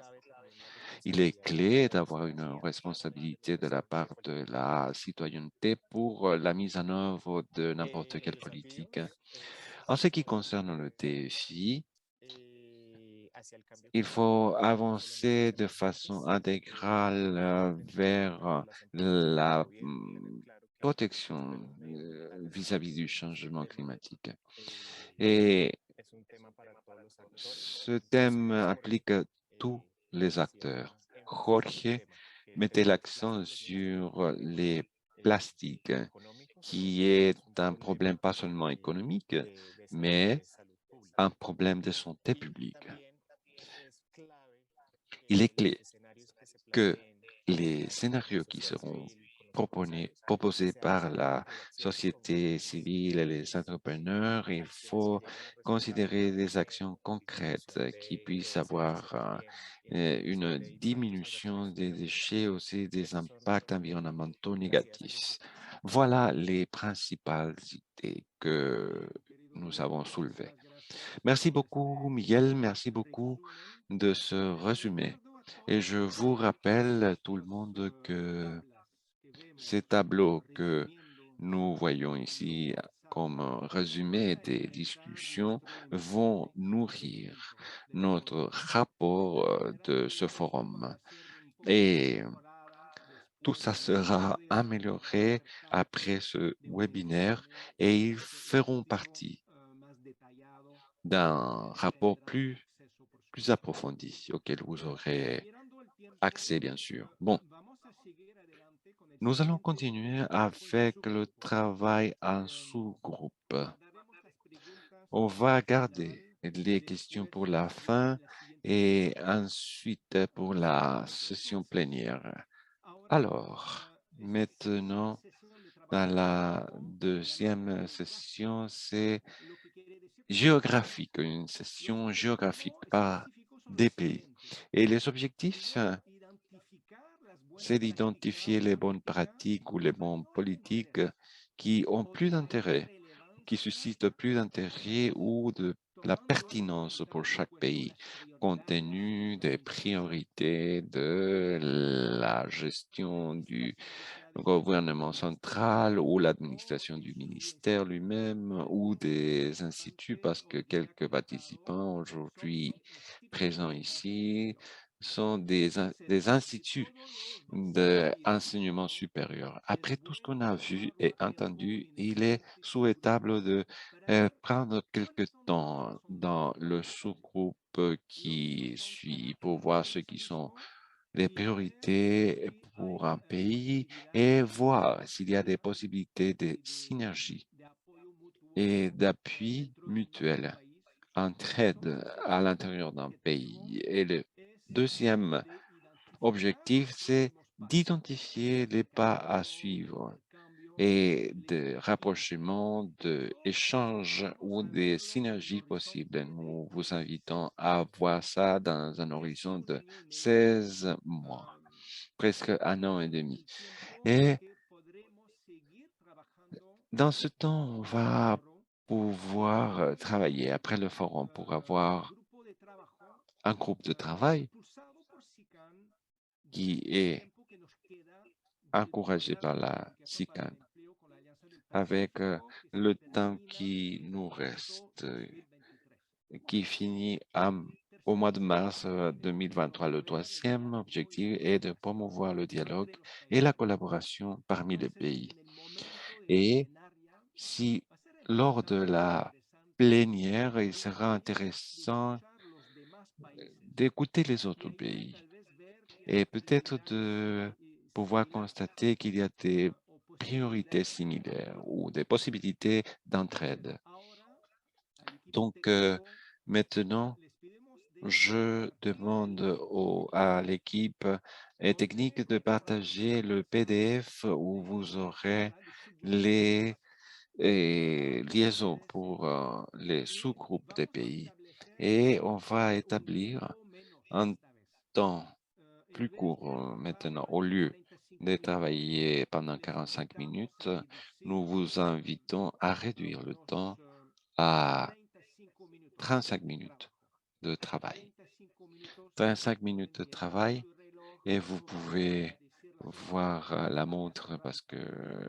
Il est clé d'avoir une responsabilité de la part de la citoyenneté pour la mise en œuvre de n'importe quelle politique. En ce qui concerne le défi, il faut avancer de façon intégrale vers la protection vis-à-vis du changement climatique. Et ce thème implique tous les acteurs. Jorge mettait l'accent sur les plastiques, qui est un problème pas seulement économique, mais un problème de santé publique. Il est clé que les scénarios qui seront proposés par la société civile et les entrepreneurs, il faut considérer des actions concrètes qui puissent avoir une diminution des déchets, aussi des impacts environnementaux négatifs. Voilà les principales idées que nous avons soulevées. Merci beaucoup, Miguel. Merci beaucoup de ce résumé. Et je vous rappelle, tout le monde, que ces tableaux que nous voyons ici comme résumé des discussions vont nourrir notre rapport de ce forum. Et tout ça sera amélioré après ce webinaire et ils feront partie d'un rapport plus approfondi auquel vous aurez accès, bien sûr. Bon, nous allons continuer avec le travail en sous-groupe. On va garder les questions pour la fin et ensuite pour la session plénière. Alors, maintenant, dans la deuxième session, c'est géographique, une session géographique par des pays. Et les objectifs, c'est d'identifier les bonnes pratiques ou les bonnes politiques qui ont plus d'intérêt, qui suscitent plus d'intérêt ou de la pertinence pour chaque pays, compte tenu des priorités de la gestion du gouvernement central ou l'administration du ministère lui-même ou des instituts, parce que quelques participants aujourd'hui présents ici sont des instituts d'enseignement supérieur. Après tout ce qu'on a vu et entendu, il est souhaitable de prendre quelques temps dans le sous-groupe qui suit pour voir ce qui sont les priorités pour un pays et voir s'il y a des possibilités de synergie et d'appui mutuel, entraide à l'intérieur d'un pays. Et le deuxième objectif, c'est d'identifier les pas à suivre et de rapprochement, d'échanges ou des synergies possibles. Nous vous invitons à voir ça dans un horizon de 16 mois, presque un an et demi. Et dans ce temps, on va pouvoir travailler après le forum pour avoir un groupe de travail qui est encouragé par la SICAN avec le temps qui nous reste, qui finit au mois de mars 2023. Le troisième objectif est de promouvoir le dialogue et la collaboration parmi les pays. Et si lors de la plénière, il sera intéressant d'écouter les autres pays et peut-être de pouvoir constater qu'il y a des priorités similaires ou des possibilités d'entraide. Donc, maintenant, je demande à l'équipe technique de partager le PDF où vous aurez les liaisons pour les sous-groupes des pays. Et on va établir un temps plus court maintenant. Au lieu de travailler pendant 45 minutes, nous vous invitons à réduire le temps à 35 minutes de travail. 35 minutes de travail et vous pouvez voir la montre parce que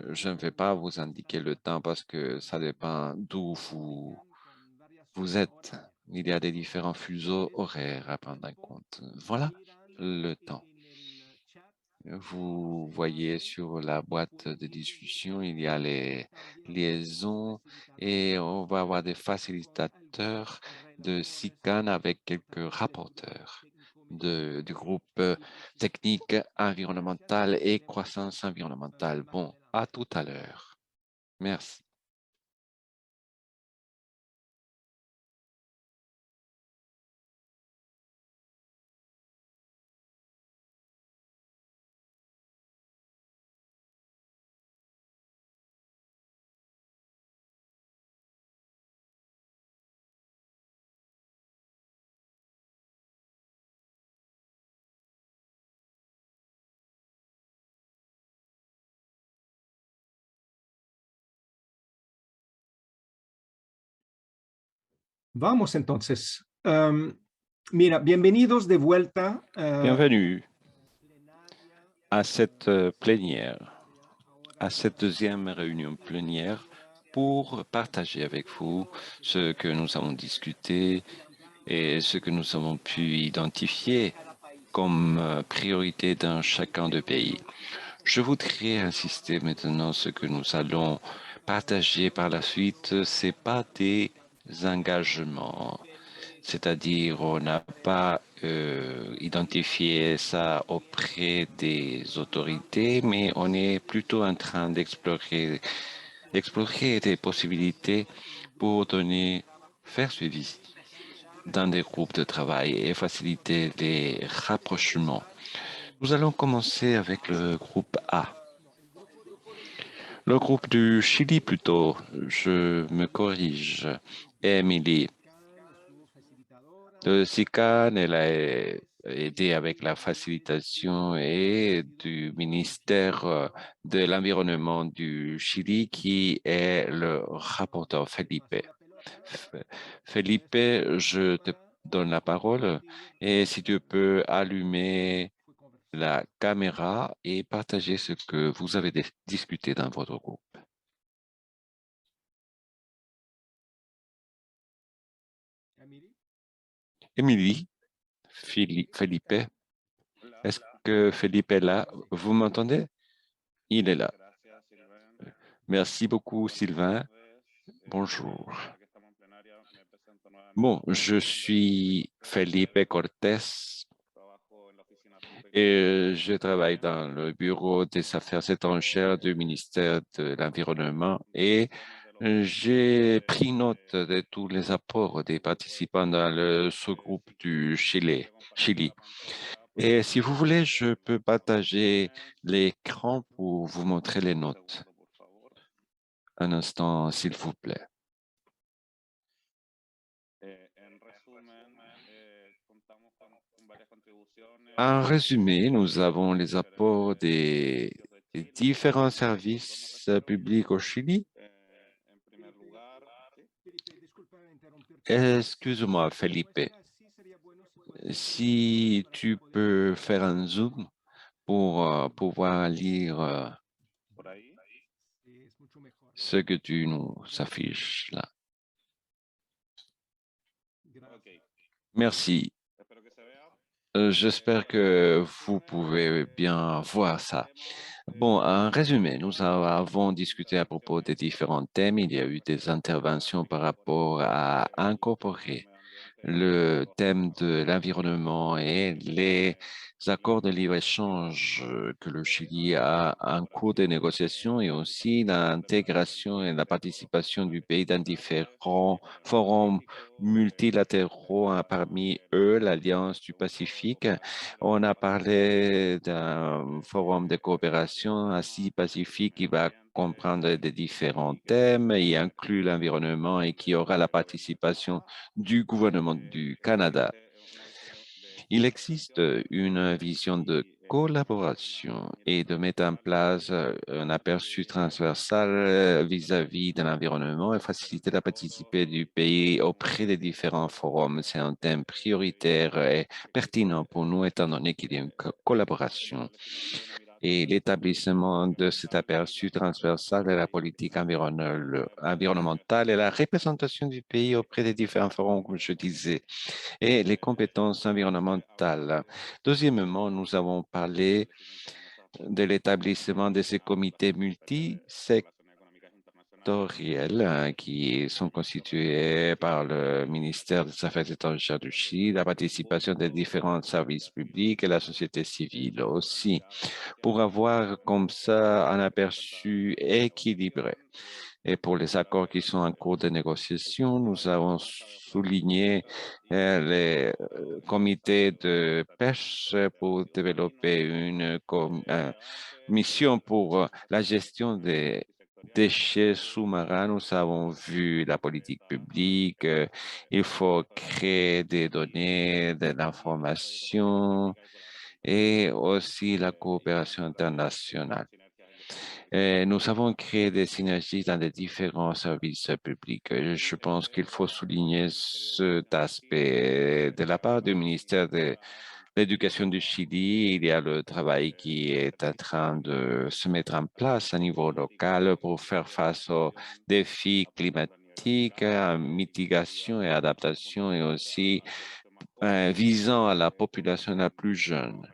je ne vais pas vous indiquer le temps parce que ça dépend d'où vous êtes. Il y a des différents fuseaux horaires à prendre en compte. Voilà le temps. Vous voyez sur la boîte de discussion, il y a les liaisons et on va avoir des facilitateurs de SICAN avec quelques rapporteurs du groupe technique environnemental et croissance environnementale. Bon, à tout à l'heure. Merci. Vamos entonces. Mira, bienvenidos de vuelta. Bienvenue à cette plénière, à cette deuxième réunion plénière pour partager avec vous ce que nous avons discuté et ce que nous avons pu identifier comme priorité dans chacun des pays. Je voudrais insister maintenant ce que nous allons partager par la suite, c'est pas des engagements. C'est-à-dire, on n'a pas identifié ça auprès des autorités, mais on est plutôt en train d'explorer des possibilités pour faire suivi dans des groupes de travail et faciliter les rapprochements. Nous allons commencer avec le groupe A. Le groupe du Chili plutôt, je me corrige, Émilie. De SICAN, elle a aidé avec la facilitation et du ministère de l'Environnement du Chili qui est le rapporteur Felipe. Felipe, je te donne la parole et si tu peux allumer la caméra et partager ce que vous avez discuté dans votre groupe. Émilie, Felipe, est-ce que Felipe est là? Vous m'entendez? Il est là. Merci beaucoup, Sylvain. Bonjour. Bon, je suis Felipe Cortés et je travaille dans le bureau des affaires étrangères du ministère de l'Environnement et j'ai pris note de tous les apports des participants dans le sous-groupe du Chili. Et si vous voulez, je peux partager l'écran pour vous montrer les notes. Un instant, s'il vous plaît. En résumé, nous avons les apports des différents services publics au Chili. Excuse-moi, Felipe. Si tu peux faire un zoom pour pouvoir lire ce que tu nous affiches là. Merci. J'espère que vous pouvez bien voir ça. Bon, en résumé, nous avons discuté à propos des différents thèmes. Il y a eu des interventions par rapport à incorporer le thème de l'environnement et les accords de libre-échange que le Chili a en cours de négociation et aussi l'intégration et la participation du pays dans différents forums multilatéraux, hein, parmi eux l'Alliance du Pacifique. On a parlé d'un forum de coopération Asie-Pacifique qui va comprendre des différents thèmes et inclut l'environnement et qui aura la participation du gouvernement du Canada. Il existe une vision de collaboration et de mettre en place un aperçu transversal vis-à-vis de l'environnement et faciliter la participation du pays auprès des différents forums. C'est un thème prioritaire et pertinent pour nous étant donné qu'il y a une collaboration et l'établissement de cet aperçu transversal de la politique environnementale et la représentation du pays auprès des différents forums, comme je disais, et les compétences environnementales. Deuxièmement, nous avons parlé de l'établissement de ces comités multisectoriels qui sont constitués par le ministère des Affaires étrangères du Chili, la participation des différents services publics et la société civile aussi, pour avoir comme ça un aperçu équilibré. Et pour les accords qui sont en cours de négociation, nous avons souligné les comités de pêche pour développer une mission pour la gestion des déchets sous-marins. Nous avons vu la politique publique. Il faut créer des données, de l'information et aussi la coopération internationale. Nous avons créé des synergies dans les différents services publics. Je pense qu'il faut souligner cet aspect de la part du ministère de l'Éducation du Chili. Il y a le travail qui est en train de se mettre en place à niveau local pour faire face aux défis climatiques, à mitigation et adaptation et aussi visant à la population la plus jeune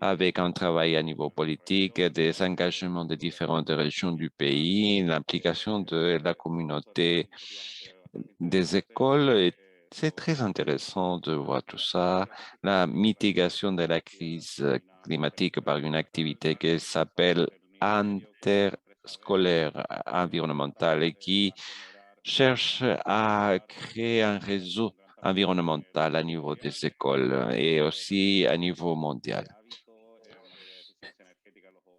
avec un travail à niveau politique, des engagements de différentes régions du pays, l'implication de la communauté des écoles. Et c'est très intéressant de voir tout ça, la mitigation de la crise climatique par une activité qui s'appelle interscolaire environnementale et qui cherche à créer un réseau environnemental à niveau des écoles et aussi à niveau mondial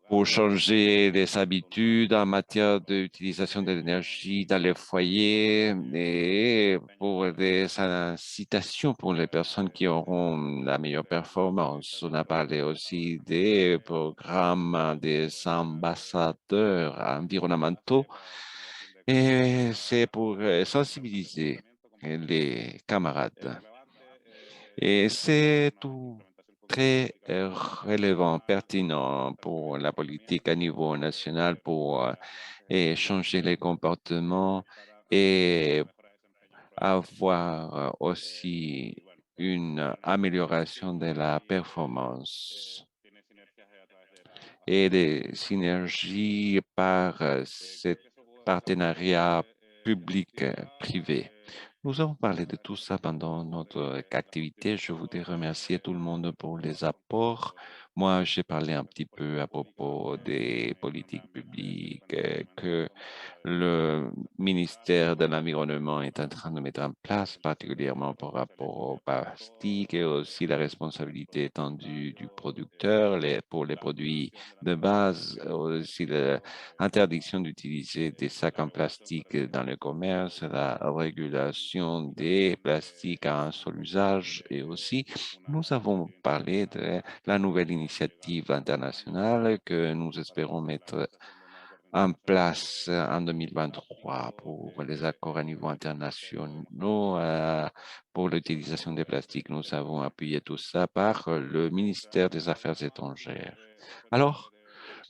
pour changer les habitudes en matière d'utilisation de l'énergie dans les foyers et pour des incitations pour les personnes qui auront la meilleure performance. On a parlé aussi des programmes des ambassadeurs environnementaux et c'est pour sensibiliser les camarades. Et c'est tout très relevant, pertinent pour la politique à niveau national pour et changer les comportements et avoir aussi une amélioration de la performance et des synergies par ce partenariat public-privé. Nous avons parlé de tout ça pendant notre activité. Je voudrais remercier tout le monde pour les apports. Moi, j'ai parlé un petit peu à propos des politiques publiques que le ministère de l'Environnement est en train de mettre en place, particulièrement par rapport au plastique et aussi la responsabilité étendue du producteur pour les produits de base, aussi l'interdiction d'utiliser des sacs en plastique dans le commerce, la régulation des plastiques à un seul usage et aussi nous avons parlé de la nouvelle initiative internationale que nous espérons mettre en place en 2023 pour les accords à niveau international pour l'utilisation des plastiques. Nous avons appuyé tout ça par le ministère des Affaires étrangères. Alors,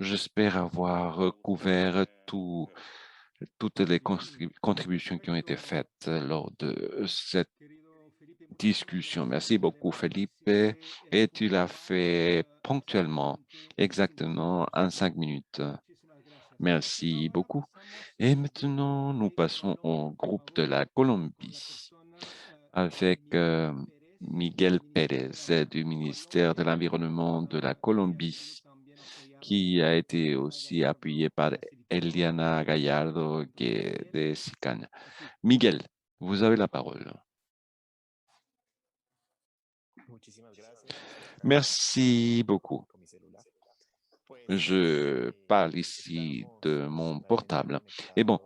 j'espère avoir couvert toutes les contributions qui ont été faites lors de cette discussion. Merci beaucoup, Felipe. Et tu l'as fait ponctuellement, exactement en 5 minutes. Merci beaucoup. Et maintenant, nous passons au groupe de la Colombie avec Miguel Pérez du ministère de l'Environnement de la Colombie, qui a été aussi appuyé par Eliana Gallardo qui est de Sicaña. Miguel, vous avez la parole. Merci beaucoup. Je parle ici de mon portable. Et bon,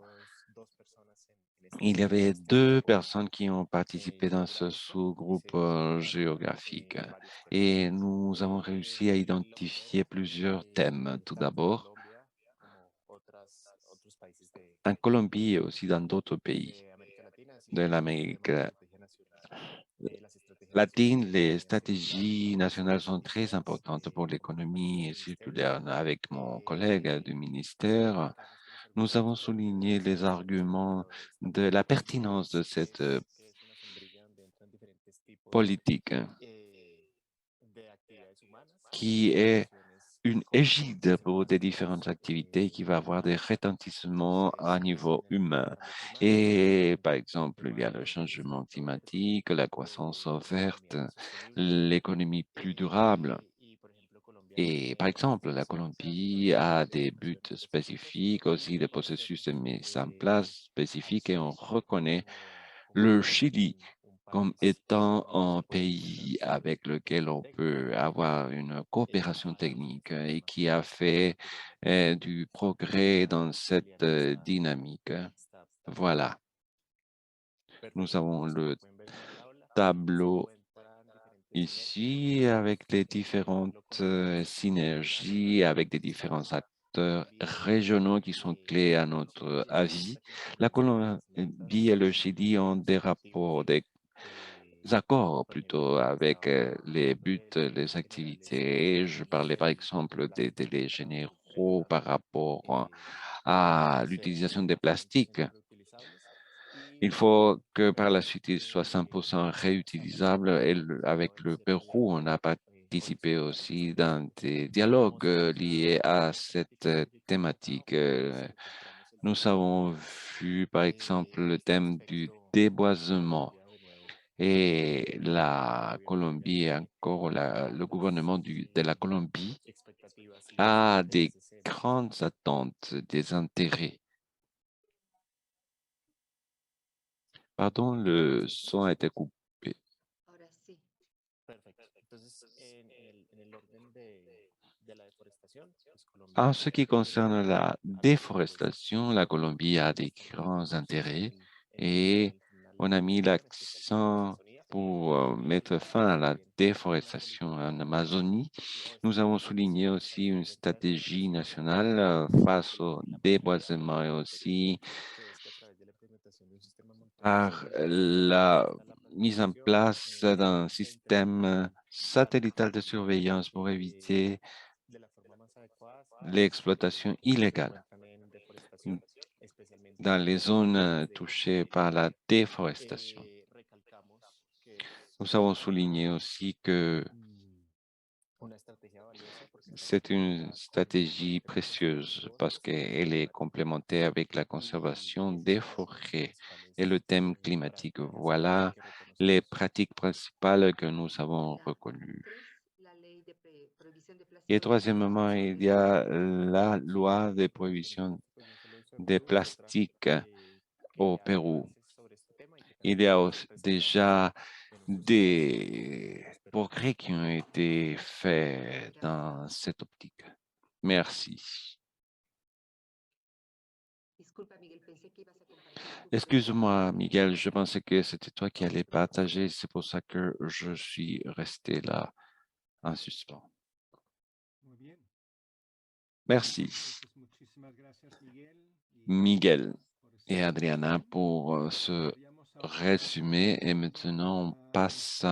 il y avait 2 personnes qui ont participé dans ce sous-groupe géographique et nous avons réussi à identifier plusieurs thèmes. Tout d'abord, en Colombie et aussi dans d'autres pays de l'Amérique latine, les stratégies nationales sont très importantes pour l'économie circulaire. Avec mon collègue du ministère, nous avons souligné les arguments de la pertinence de cette politique qui est une égide pour des différentes activités qui va avoir des retentissements à niveau humain. Et par exemple, il y a le changement climatique, la croissance verte, l'économie plus durable. Et par exemple, la Colombie a des buts spécifiques, aussi des processus de mise en place spécifiques et on reconnaît le Chili comme étant un pays avec lequel on peut avoir une coopération technique et qui a fait du progrès dans cette dynamique. Voilà. Nous avons le tableau ici avec les différentes synergies, avec des différents acteurs régionaux qui sont clés à notre avis. La Colombie et le Chili ont des rapports, des accords plutôt avec les buts, les activités. Je parlais par exemple des délais généraux par rapport à l'utilisation des plastiques. Il faut que par la suite, il soit 100% réutilisable. Et avec le Pérou, on a participé aussi dans des dialogues liés à cette thématique. Nous avons vu, par exemple, le thème du déboisement. Et la Colombie, et encore le gouvernement de la Colombie a des grandes attentes, des intérêts. Pardon, le son a été coupé. Ahora sí. En ce qui concerne la déforestation, la Colombie a des grands intérêts et on a mis l'accent pour mettre fin à la déforestation en Amazonie. Nous avons souligné aussi une stratégie nationale face au déboisement et aussi par la mise en place d'un système satellitaire de surveillance pour éviter l'exploitation illégale dans les zones touchées par la déforestation. Nous avons souligné aussi que c'est une stratégie précieuse parce qu'elle est complémentaire avec la conservation des forêts et le thème climatique. Voilà les pratiques principales que nous avons reconnues. Et troisièmement, il y a la loi de prohibition des plastiques au Pérou. Il y a déjà des progrès qui ont été faits dans cette optique. Merci. Excuse-moi, Miguel, je pensais que c'était toi qui allais partager. C'est pour ça que je suis resté là en suspens. Merci, Miguel et Adriana, pour ce résumé. Et maintenant, on passe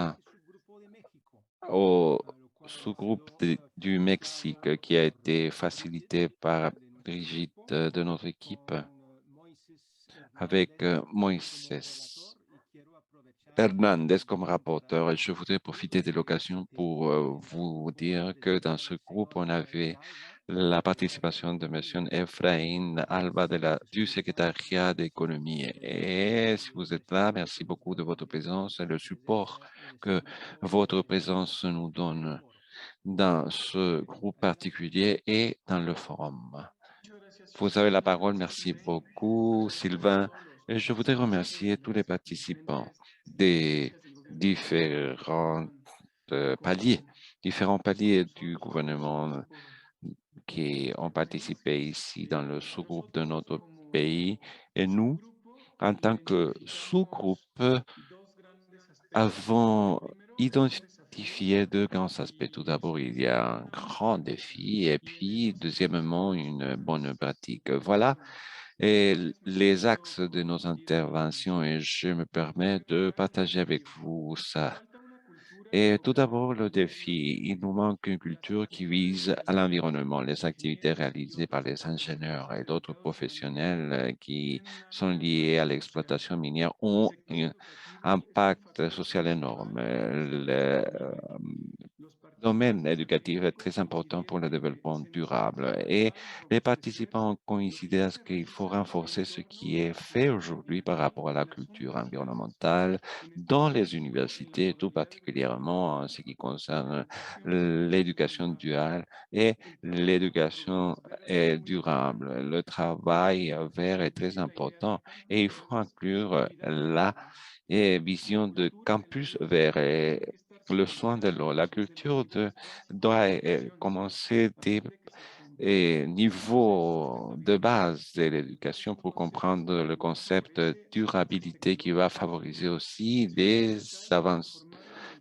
au sous-groupe du Mexique qui a été facilité par Brigitte de notre équipe avec Moïse. Hernandez comme rapporteur. Et je voudrais profiter de l'occasion pour vous dire que dans ce groupe, on avait la participation de M. Efraín Alba du secrétariat d'économie. Et si vous êtes là, merci beaucoup de votre présence et le support que votre présence nous donne dans ce groupe particulier et dans le forum. Vous avez la parole. Merci beaucoup, Sylvain. Et je voudrais remercier tous les participants des différents différents paliers du gouvernement qui ont participé ici dans le sous-groupe de notre pays. Et nous, en tant que sous-groupe, avons identifié deux grands aspects. Tout d'abord, il y a un grand défi et puis, deuxièmement, une bonne pratique. Voilà et les axes de nos interventions et je me permets de partager avec vous ça. Et tout d'abord, le défi, il nous manque une culture qui vise à l'environnement. Les activités réalisées par les ingénieurs et d'autres professionnels qui sont liés à l'exploitation minière ont un impact social énorme. Le domaine éducatif est très important pour le développement durable et les participants ont coïncidé à ce qu'il faut renforcer ce qui est fait aujourd'hui par rapport à la culture environnementale dans les universités, tout particulièrement en ce qui concerne l'éducation duale et l'éducation durable. Le travail vert est très important et il faut inclure la vision de campus vert et le soin de l'eau. La culture doit commencer des niveaux de base de l'éducation pour comprendre le concept de durabilité qui va favoriser aussi des avances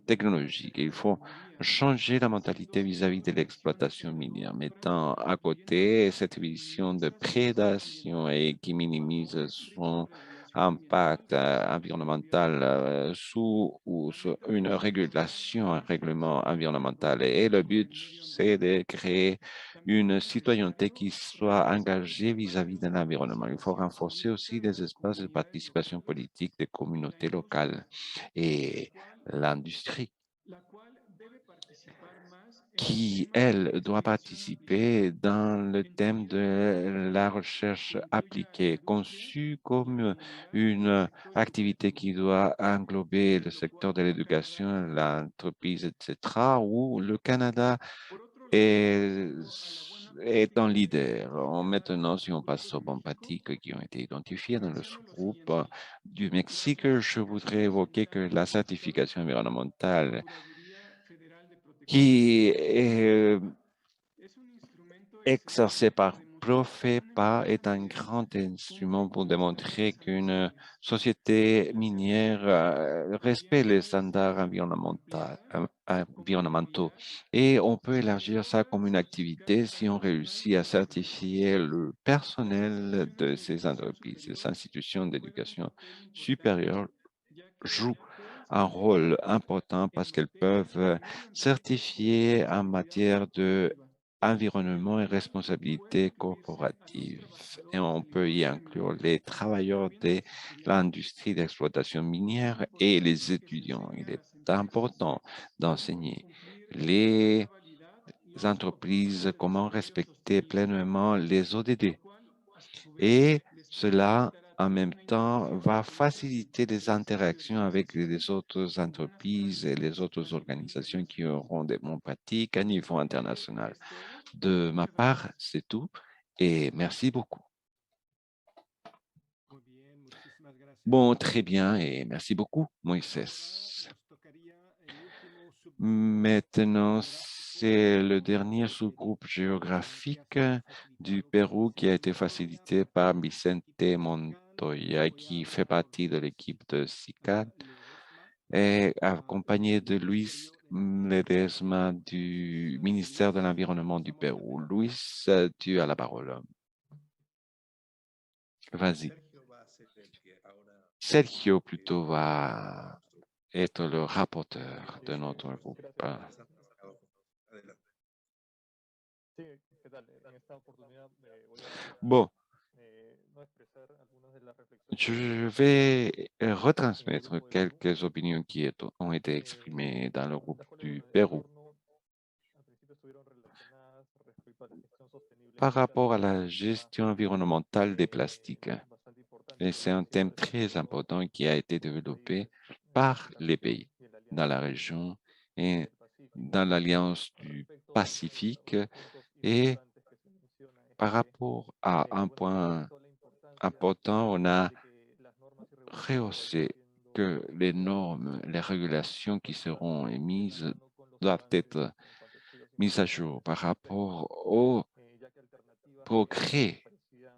technologiques. Il faut changer la mentalité vis-à-vis de l'exploitation minière, mettant à côté cette vision de prédation et qui minimise son impact environnemental sous une régulation, un règlement environnemental. Et le but, c'est de créer une citoyenneté qui soit engagée vis-à-vis de l'environnement. Il faut renforcer aussi les espaces de participation politique des communautés locales et l'industrie qui, elle, doit participer dans le thème de la recherche appliquée, conçue comme une activité qui doit englober le secteur de l'éducation, l'entreprise, etc., où le Canada est, est un leader. Maintenant, si on passe aux bonnes pratiques qui ont été identifiées dans le sous-groupe du Mexique, je voudrais évoquer que la certification environnementale qui est exercée par Profepa est un grand instrument pour démontrer qu'une société minière respecte les standards environnementaux. Et on peut élargir ça comme une activité si on réussit à certifier le personnel de ces entreprises. Ces institutions d'éducation supérieure jouent un rôle important parce qu'elles peuvent certifier en matière de environnement et responsabilité corporative. Et on peut y inclure les travailleurs de l'industrie d'exploitation minière et les étudiants. Il est important d'enseigner les entreprises comment respecter pleinement les ODD. Et cela, en même temps, va faciliter les interactions avec les autres entreprises et les autres organisations qui auront des bonnes pratiques à niveau international. De ma part, c'est tout et merci beaucoup. Bon, très bien et merci beaucoup, Moïse. Maintenant, c'est le dernier sous-groupe géographique du Pérou qui a été facilité par Vicente Montoya, qui fait partie de l'équipe de CICAD, et accompagné de Luis Ledesma du ministère de l'Environnement du Pérou. Luis, tu as la parole. Vas-y. Sergio plutôt va être le rapporteur de notre groupe. Bon, Je vais retransmettre quelques opinions qui ont été exprimées dans le groupe du Pérou. Par rapport à la gestion environnementale des plastiques. Et c'est un thème très important qui a été développé par les pays dans la région et dans l'Alliance du Pacifique. Et par rapport à un point important, on a rehaussé que les normes, les régulations qui seront émises doivent être mises à jour par rapport au progrès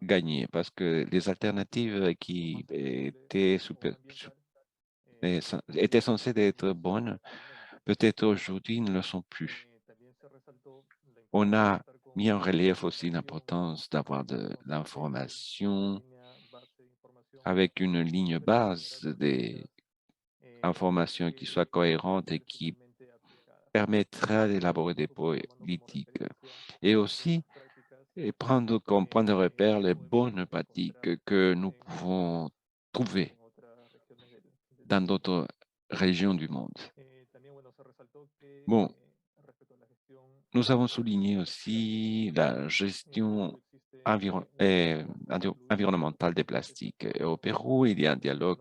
gagné parce que les alternatives qui étaient censées être bonnes, peut-être aujourd'hui ne le sont plus. On a mis en relief aussi l'importance d'avoir de l'information avec une ligne base des informations qui soit cohérente et qui permettra d'élaborer des politiques. Et aussi, prendre comme point de repère les bonnes pratiques que nous pouvons trouver dans d'autres régions du monde. Bon, nous avons souligné aussi la gestion environnementale des plastiques. Et au Pérou, il y a un dialogue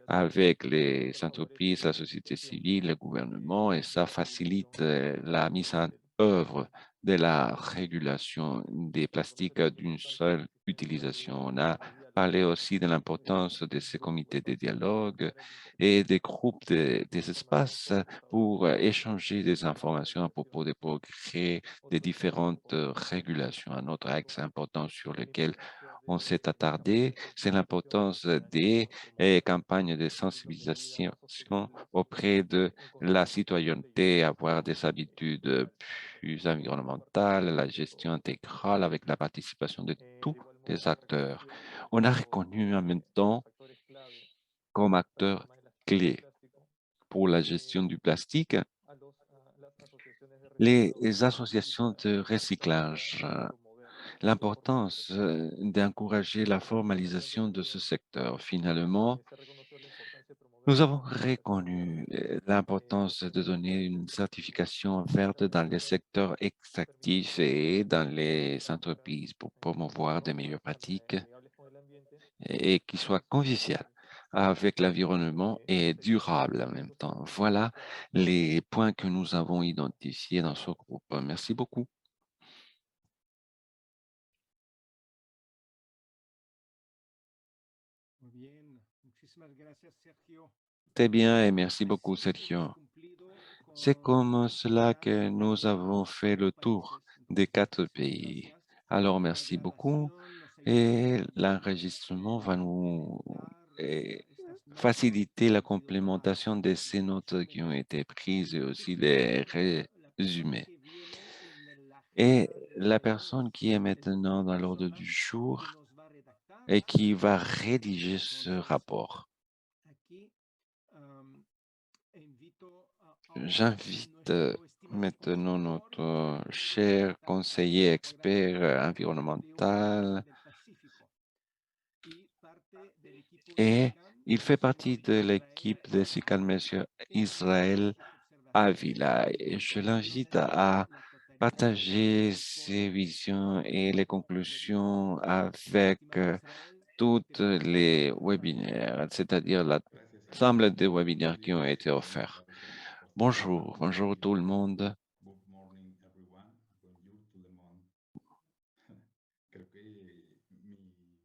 avec les entreprises, la société civile, le gouvernement, et ça facilite la mise en œuvre de la régulation des plastiques d'une seule utilisation. On a parlé aussi de l'importance de ces comités de dialogue et des groupes, des espaces pour échanger des informations à propos des progrès des différentes régulations. Un autre axe important sur lequel on s'est attardé, c'est l'importance des campagnes de sensibilisation auprès de la citoyenneté, avoir des habitudes plus environnementales, la gestion intégrale avec la participation de tous les acteurs. On a reconnu en même temps comme acteurs clés pour la gestion du plastique les associations de recyclage. L'importance d'encourager la formalisation de ce secteur. Finalement, nous avons reconnu l'importance de donner une certification verte dans les secteurs extractifs et dans les entreprises pour promouvoir de meilleures pratiques et qui soient conviviales avec l'environnement et durables en même temps. Voilà les points que nous avons identifiés dans ce groupe. Merci beaucoup. Très bien et merci beaucoup, Sergio. C'est comme cela que nous avons fait le tour des 4 pays. Alors, merci beaucoup et l'enregistrement va nous faciliter la complémentation de ces notes qui ont été prises et aussi les résumés. Et la personne qui est maintenant dans l'ordre du jour et qui va rédiger ce rapport. J'invite maintenant notre cher conseiller expert environnemental et il fait partie de l'équipe de SICAL, Monsieur Israël Avila. Et je l'invite à partager ses visions et les conclusions avec toutes les webinaires, c'est-à-dire l'ensemble des webinaires qui ont été offerts. Bonjour, bonjour tout le monde. Good morning, everyone. Bonjour tout le monde. Creo que mi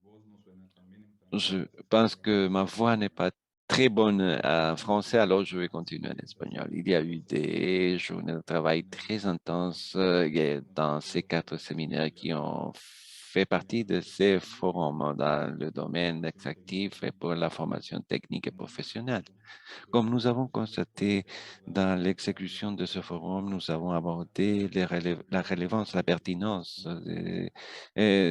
voz no suena tan bien en Je francés, así que pense voy a que ma continuar voix n'est pas très bonne en français, alors je vais continuer en espagnol. Il y a eu des journées de travail très intenses dans ces 4 séminaires qui ont fait partie de ces forums dans le domaine extractif et pour la formation technique et professionnelle. Comme nous avons constaté dans l'exécution de ce forum, nous avons abordé la relevance, la pertinence de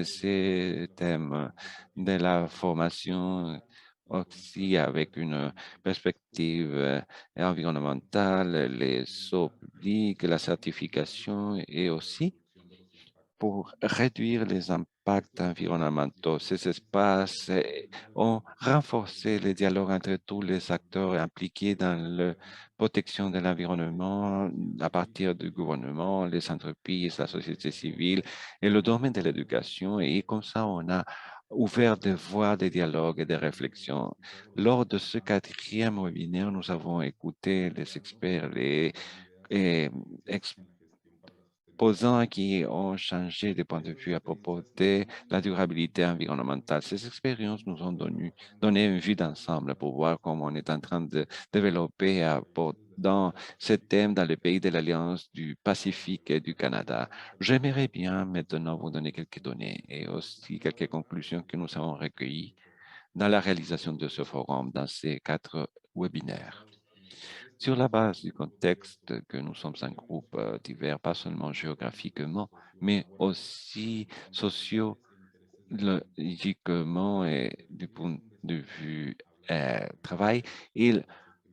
ces thèmes de la formation aussi avec une perspective environnementale, les eaux publiques, la certification et aussi pour réduire les impacts impacts environnementaux. Ces espaces ont renforcé le dialogue entre tous les acteurs impliqués dans la protection de l'environnement à partir du gouvernement, les entreprises, la société civile et le domaine de l'éducation. Et comme ça, on a ouvert des voies de dialogue et de réflexion. Lors de ce quatrième webinaire, nous avons écouté les experts, les et exposants qui ont changé de point de vue à propos de la durabilité environnementale. Ces expériences nous ont donné une vue d'ensemble pour voir comment on est en train de développer dans ce thème dans les pays de l'Alliance du Pacifique et du Canada. J'aimerais bien maintenant vous donner quelques données et aussi quelques conclusions que nous avons recueillies dans la réalisation de ce forum, dans ces 4 webinaires. Sur la base du contexte que nous sommes un groupe divers, pas seulement géographiquement, mais aussi sociologiquement et du point de vue travail, il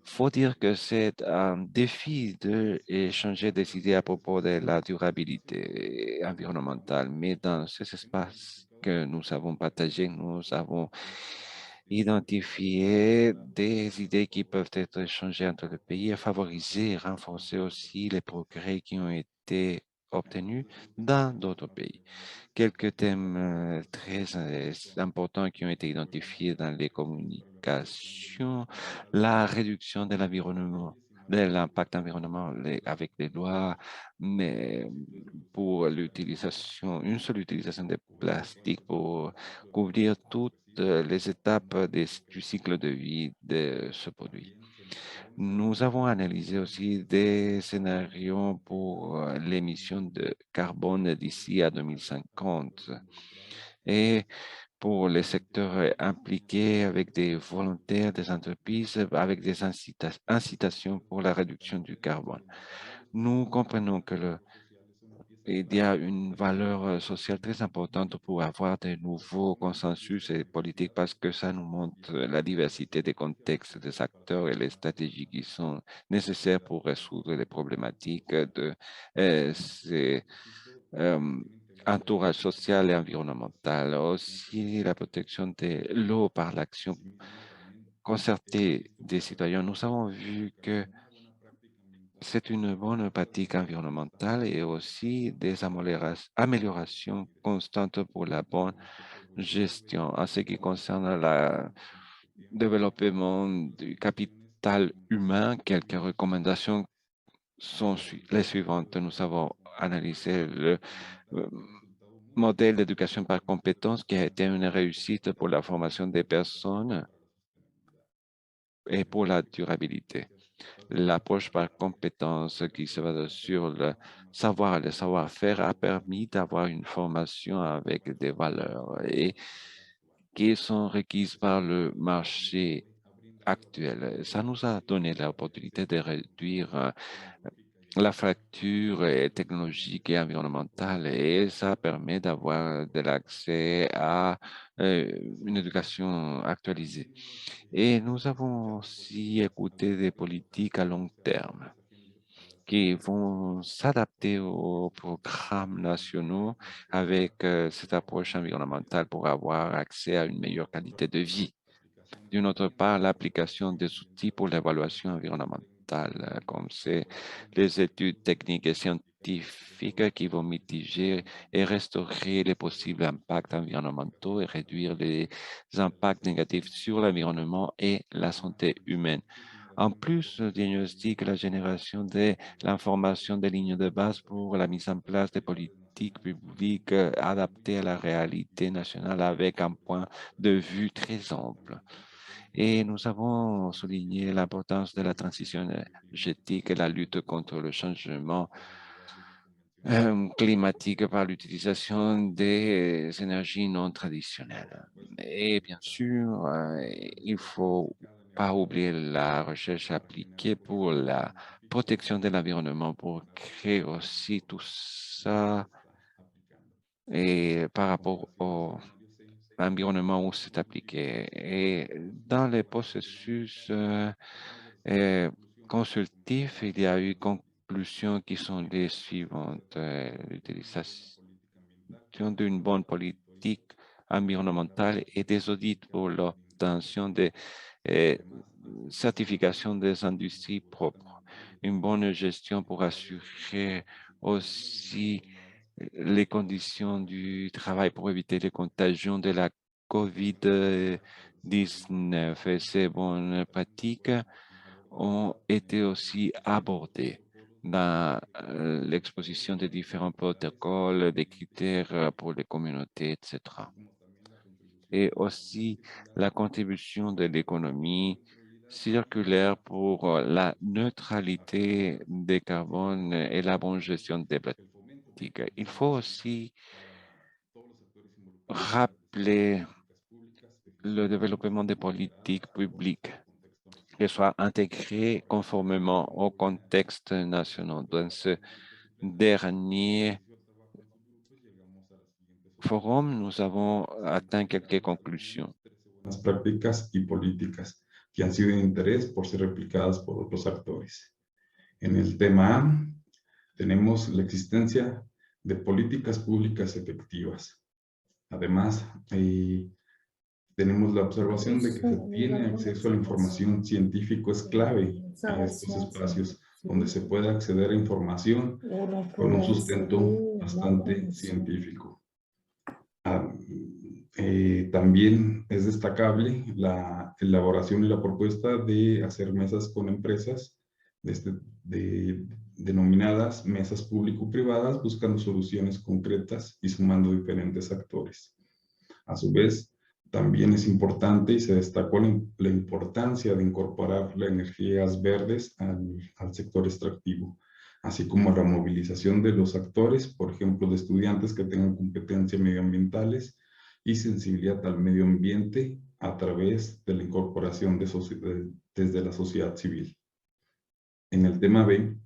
faut dire que c'est un défi de échanger des idées à propos de la durabilité environnementale, mais dans ces espaces que nous avons partagés, nous avons identifié des idées qui peuvent être échangées entre les pays et favoriser et renforcer aussi les progrès qui ont été obtenus dans d'autres pays. Quelques thèmes très importants qui ont été identifiés dans les communications, la réduction de l'environnement, de l'impact environnemental avec les lois, mais pour l'utilisation, une seule utilisation de plastique pour couvrir toutes les étapes du cycle de vie de ce produit. Nous avons analysé aussi des scénarios pour l'émission de carbone d'ici à 2050 et pour les secteurs impliqués avec des volontaires, des entreprises, avec des incitations pour la réduction du carbone. Nous comprenons que il y a une valeur sociale très importante pour avoir de nouveaux consensus et politiques parce que ça nous montre la diversité des contextes des acteurs et les stratégies qui sont nécessaires pour résoudre les problématiques de ces entourage social et environnemental. Aussi, la protection de l'eau par l'action concertée des citoyens. Nous avons vu que c'est une bonne pratique environnementale et aussi des améliorations constantes pour la bonne gestion en ce qui concerne le développement du capital humain. Quelques recommandations sont les suivantes. Nous avons analysé le modèle d'éducation par compétences qui a été une réussite pour la formation des personnes et pour la durabilité. L'approche par compétences qui se base sur le savoir et le savoir-faire a permis d'avoir une formation avec des valeurs et qui sont requises par le marché actuel. Ça nous a donné l'opportunité de réduire la fracture technologique et environnementale et ça permet d'avoir de l'accès à une éducation actualisée. Et nous avons aussi écouté des politiques à long terme qui vont s'adapter aux programmes nationaux avec cette approche environnementale pour avoir accès à une meilleure qualité de vie. D'une autre part, l'application des outils pour l'évaluation environnementale, comme c'est les études techniques et scientifiques qui vont mitiger et restaurer les possibles impacts environnementaux et réduire les impacts négatifs sur l'environnement et la santé humaine. En plus du diagnostic, la génération de l'information des lignes de base pour la mise en place des politiques publiques adaptées à la réalité nationale avec un point de vue très ample. Et nous avons souligné l'importance de la transition énergétique et la lutte contre le changement climatique par l'utilisation des énergies non traditionnelles. Et bien sûr, il faut pas oublier la recherche appliquée pour la protection de l'environnement, pour créer aussi tout ça et par rapport au l'environnement où c'est appliqué. Et dans les processus consultifs, il y a eu conclusions qui sont les suivantes. L'utilisation d'une bonne politique politiques environnementales et des audits pour l'obtention des certifications des industries propres. Une bonne gestion pour assurer aussi les conditions du travail pour éviter les contagions de la COVID-19. Et ces bonnes pratiques ont été aussi abordées dans l'exposition des différents protocoles, des critères pour les communautés, etc. Et aussi la contribution de l'économie circulaire pour la neutralité des carbones et la bonne gestion des pratiques. Il faut aussi rappeler le développement des politiques publiques qui soient intégrées conformément au contexte national. Dans ce dernier forum, nous avons atteint quelques conclusions. Las prácticas y políticas que han sido de interés por ser replicadas por otros actores. En el tema A, tenemos la existencia de políticas públicas efectivas. Además, tenemos la observación de que se tiene acceso a la información científica es clave en estos espacios donde se puede acceder a información con un sustento bastante científico. También es destacable la elaboración y la propuesta de hacer mesas con empresas denominadas mesas público-privadas, buscando soluciones concretas y sumando diferentes actores. A su vez, también es importante y se destacó la importancia de incorporar las energías verdes al sector extractivo, así como la movilización de los actores, por ejemplo, de estudiantes que tengan competencias medioambientales y sensibilidad al medio ambiente a través de la incorporación desde la sociedad civil. En el tema B,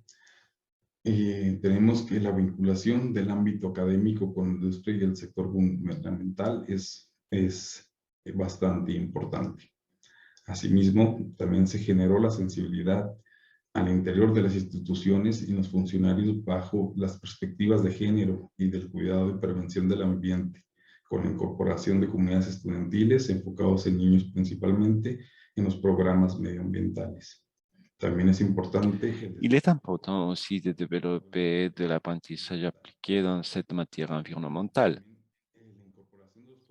tenemos que la vinculación del ámbito académico con la industria y el sector gubernamental es bastante importante. Asimismo, también se generó la sensibilidad al interior de las instituciones y los funcionarios bajo las perspectivas de género y del cuidado y prevención del ambiente, con la incorporación de comunidades estudiantiles enfocados en niños principalmente en los programas medioambientales. También es importante. Il est important aussi de développer de l'apprentissage appliqué dans cette matière environnementale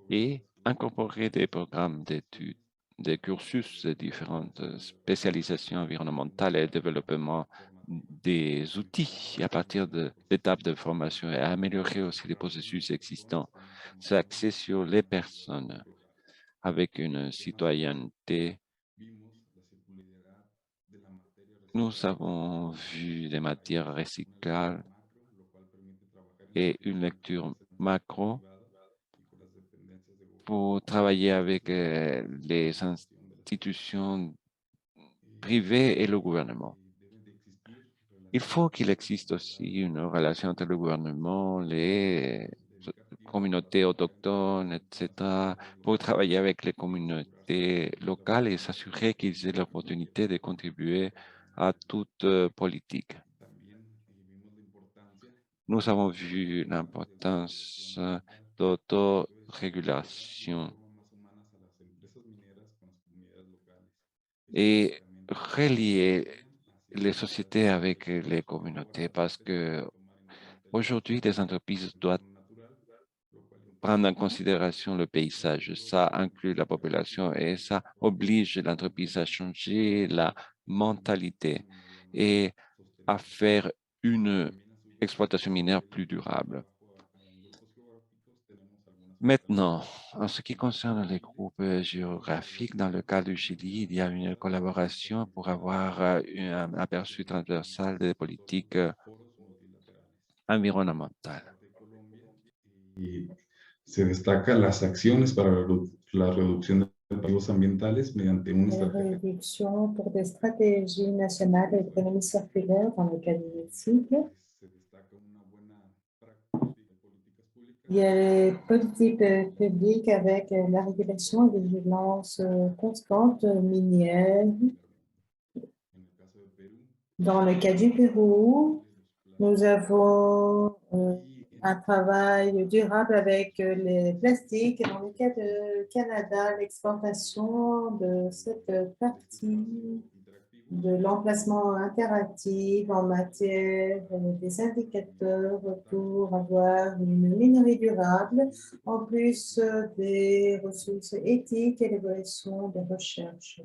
et incorporer des programmes d'études, des cursus de différentes spécialisations environnementales et développement des outils à partir de l'étape de formation et améliorer aussi les processus existants. C'est axé sur les personnes avec une citoyenneté. Nous avons vu des matières recyclables et une lecture macro pour travailler avec les institutions privées et le gouvernement. Il faut qu'il existe aussi une relation entre le gouvernement, les communautés autochtones, etc., pour travailler avec les communautés locales et s'assurer qu'ils aient l'opportunité de contribuer à toute politique. Nous avons vu l'importance d'autorégulation et relier les sociétés avec les communautés parce que aujourd'hui, les entreprises doivent prendre en considération le paysage. Ça inclut la population et ça oblige l'entreprise à changer la mentalité et à faire une exploitation minière plus durable. Maintenant, en ce qui concerne les groupes géographiques, dans le cas du Chili, il y a une collaboration pour avoir un aperçu transversal des politiques environnementales. Se destaca las acciones para la reducción de residuos ambientales mediante una estrategia. Réduction pour des stratégies nationales d'économie circulaire dans le cadre du cycle. Il y a les politiques publiques avec la régulation et des violences constantes minières. Dans le cas du Pérou, nous avons un travail durable avec les plastiques. Dans le cas de Canada, l'exportation de cette partie de l'emplacement interactif en matière des indicateurs pour avoir une minerie durable, en plus des ressources éthiques et l'évolution des recherches.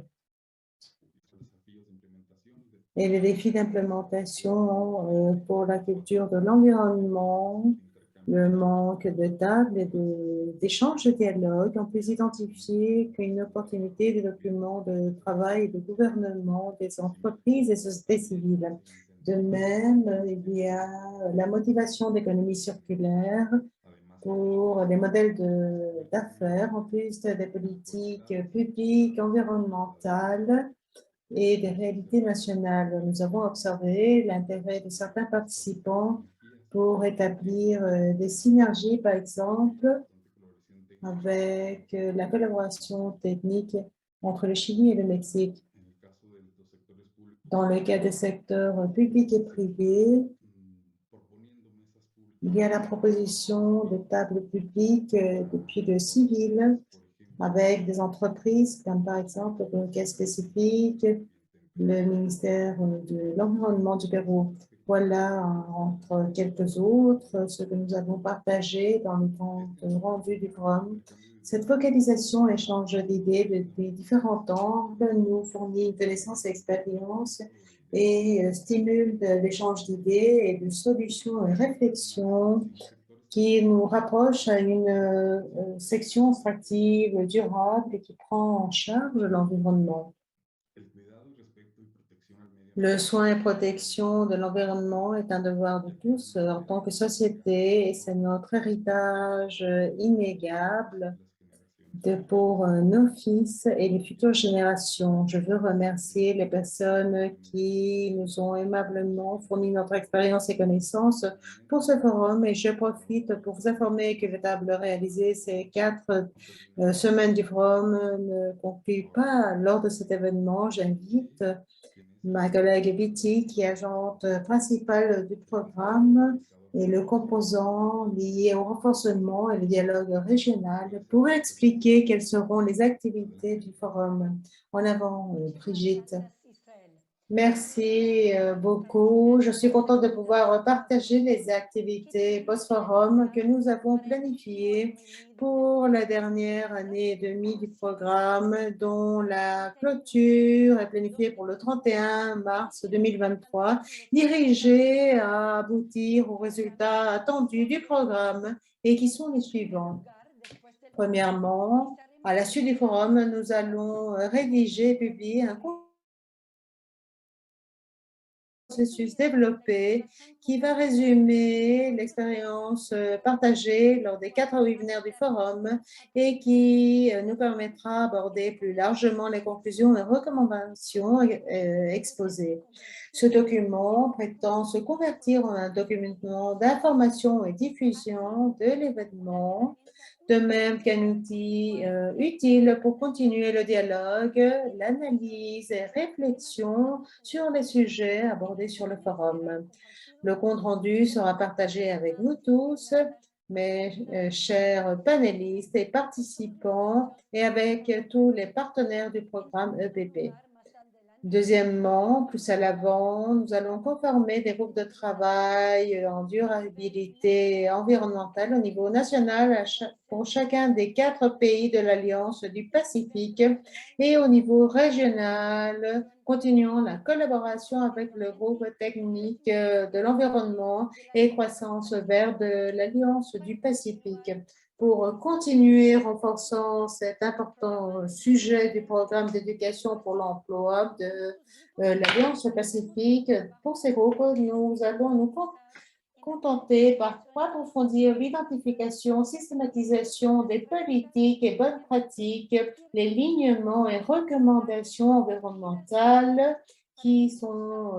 Et les défis d'implémentation pour la culture de l'environnement, le manque de tables et d'échanges de dialogue, ont pu identifier qu'une opportunité des documents de travail et de gouvernement des entreprises et sociétés civiles. De même, il y a la motivation d'économie circulaire pour les modèles d'affaires, en plus des politiques publiques, environnementales, et des réalités nationales. Nous avons observé l'intérêt de certains participants pour établir des synergies, par exemple, avec la collaboration technique entre le Chili et le Mexique. Dans le cas des secteurs publics et privés, il y a la proposition de tables publiques depuis le civil, avec des entreprises comme par exemple le cas spécifique, le ministère de l'Environnement du Pérou. Voilà, entre quelques autres, ce que nous avons partagé dans le compte rendu du forum. Cette focalisation, échange d'idées depuis différents angles, nous fournit une connaissance et expérience et stimule l'échange d'idées et de solutions et réflexions qui nous rapproche à une section extractive durable et qui prend en charge l'environnement. Le soin et protection de l'environnement est un devoir de tous en tant que société et c'est notre héritage inégalable pour nos fils et les futures générations. Je veux remercier les personnes qui nous ont aimablement fourni notre expérience et connaissances pour ce forum et je profite pour vous informer que la table réalisée ces 4 semaines du forum ne conclut pas lors de cet événement. J'invite ma collègue Betty, qui est agente principale du programme, et le composant lié au renforcement et le dialogue régional pour expliquer quelles seront les activités du forum. En avant, Brigitte. Merci beaucoup. Je suis contente de pouvoir partager les activités post-forum que nous avons planifiées pour la dernière année et demie du programme, dont la clôture est planifiée pour le 31 mars 2023, dirigée à aboutir aux résultats attendus du programme et qui sont les suivants. Premièrement, à la suite du forum, nous allons rédiger et publier un processus développé qui va résumer l'expérience partagée lors des 4 webinaires du forum et qui nous permettra d'aborder plus largement les conclusions et recommandations exposées. Ce document prétend se convertir en un document d'information et diffusion de l'événement, de même qu'un outil utile pour continuer le dialogue, l'analyse et réflexion sur les sujets abordés sur le forum. Le compte-rendu sera partagé avec vous tous, mes chers panélistes et participants, et avec tous les partenaires du programme EPP. Deuxièmement, plus à l'avant, nous allons conformer des groupes de travail en durabilité environnementale au niveau national pour chacun des 4 pays de l'Alliance du Pacifique et au niveau régional, continuons la collaboration avec le groupe technique de l'environnement et croissance verte de l'Alliance du Pacifique. Pour continuer renforçant cet important sujet du programme d'éducation pour l'emploi de l'Alliance Pacifique, pour ces groupes, nous allons nous contenter par approfondir l'identification, systématisation des politiques et bonnes pratiques, les lignements et recommandations environnementales qui sont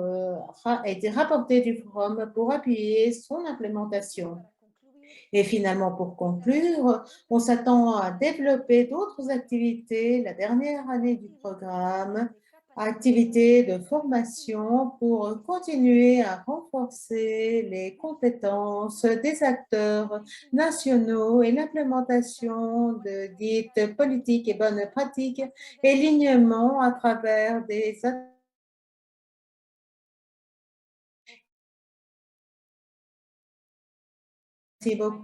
été rapportés du forum pour appuyer son implémentation. Et finalement, pour conclure, on s'attend à développer d'autres activités la dernière année du programme activités de formation pour continuer à renforcer les compétences des acteurs nationaux et l'implémentation de dites politiques et bonnes pratiques et l'alignement à travers des Merci beaucoup.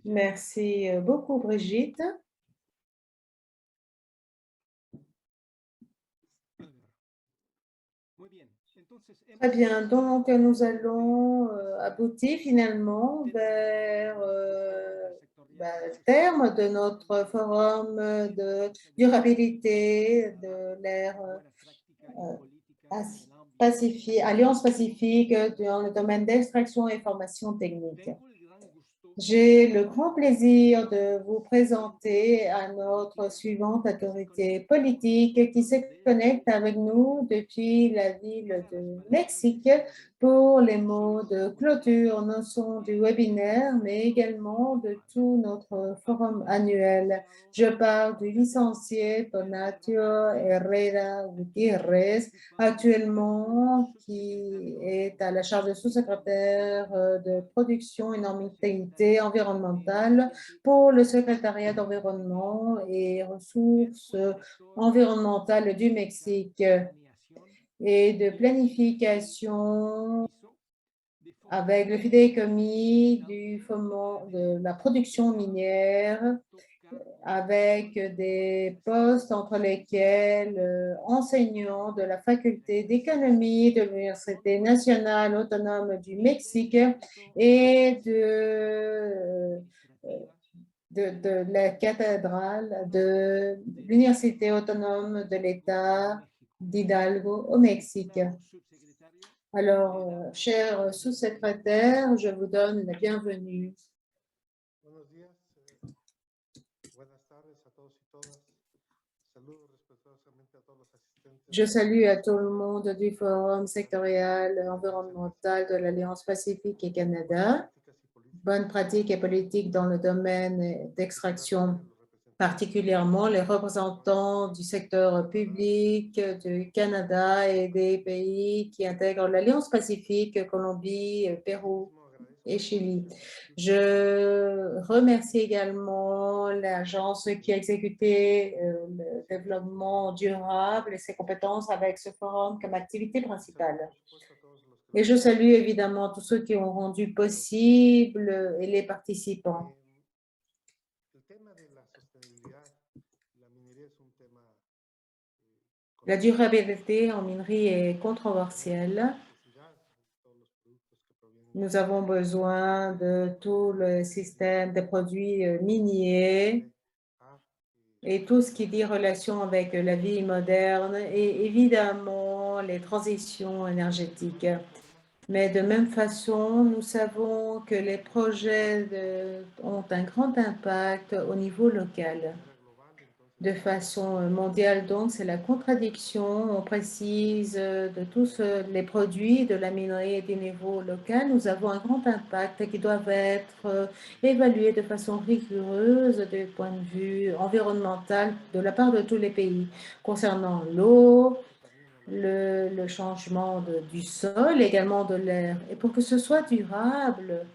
Merci beaucoup, Brigitte. Très bien, donc nous allons aboutir finalement vers le terme de notre forum de durabilité de l'ère Pacifique, Alliance Pacifique dans le domaine d'extraction et formation technique. J'ai le grand plaisir de vous présenter à notre suivante autorité politique qui se connecte avec nous depuis la ville de Mexique pour les mots de clôture, non seulement du webinaire, mais également de tout notre forum annuel. Je parle du licencié Tonatio Herrera Gutiérrez, actuellement qui est à la charge de sous-secrétaire de production et normalité environnementale pour le secrétariat d'environnement et ressources environnementales du Mexique et de planification avec le fidéicommis du foment de la production minière avec des postes entre lesquels enseignants de la faculté d'économie de l'Université nationale autonome du Mexique et de la cathédrale de l'Université autonome de l'État d'Hidalgo au Mexique. Alors, cher sous-secrétaire, je vous donne la bienvenue. Je salue à tout le monde du Forum sectoriel environnemental de l'Alliance Pacifique et Canada. Bonnes pratiques et politiques dans le domaine d'extraction, particulièrement les représentants du secteur public du Canada et des pays qui intègrent l'Alliance Pacifique, Colombie, Pérou et Chili. Je remercie également l'agence qui a exécuté le développement durable et ses compétences avec ce forum comme activité principale. Et je salue évidemment tous ceux qui ont rendu possible et les participants. La durabilité en minerie est controversielle. Nous avons besoin de tout le système des produits miniers et tout ce qui dit relation avec la vie moderne et évidemment les transitions énergétiques. Mais de même façon, nous savons que les projets ont un grand impact au niveau local. De façon mondiale, donc, c'est la contradiction. On précise de tous les produits de la minerie et du niveau local. Nous avons un grand impact qui doit être évalué de façon rigoureuse du point de vue environnemental de la part de tous les pays concernant l'eau, le changement du sol, également de l'air. Et pour que ce soit durable,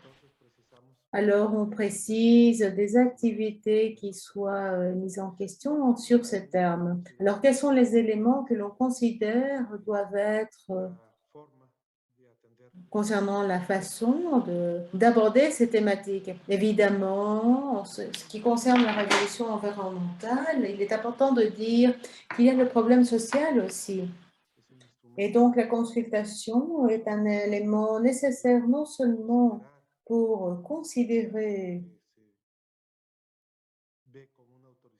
alors on précise des activités qui soient mises en question sur ces termes. Alors, quels sont les éléments que l'on considère doivent être concernant la façon d'aborder ces thématiques? Évidemment, en ce qui concerne la révolution environnementale, il est important de dire qu'il y a le problème social aussi. Et donc, la consultation est un élément nécessaire non seulement pour considérer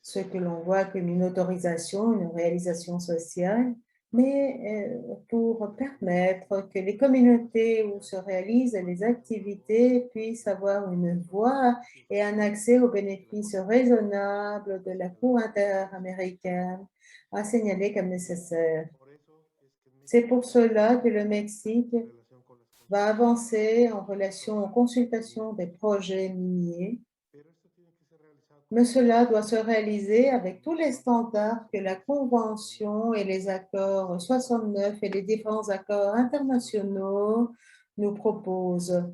ce que l'on voit comme une autorisation, une réalisation sociale, mais pour permettre que les communautés où se réalisent les activités puissent avoir une voix et un accès aux bénéfices raisonnables de la Cour interaméricaine à signaler comme nécessaire. C'est pour cela que le Mexique va avancer en relation aux consultations des projets miniers, mais cela doit se réaliser avec tous les standards que la Convention et les accords 69 et les différents accords internationaux nous proposent,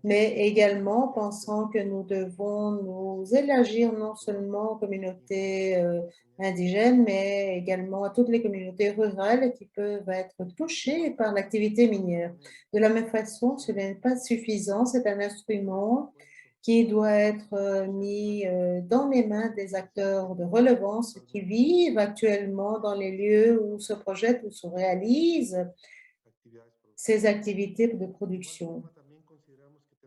mais également pensant que nous devons nous élargir non seulement aux communautés indigènes, mais également à toutes les communautés rurales qui peuvent être touchées par l'activité minière. De la même façon, ce n'est pas suffisant, c'est un instrument qui doit être mis dans les mains des acteurs de relevance qui vivent actuellement dans les lieux où se projettent ou se réalisent ces activités de production.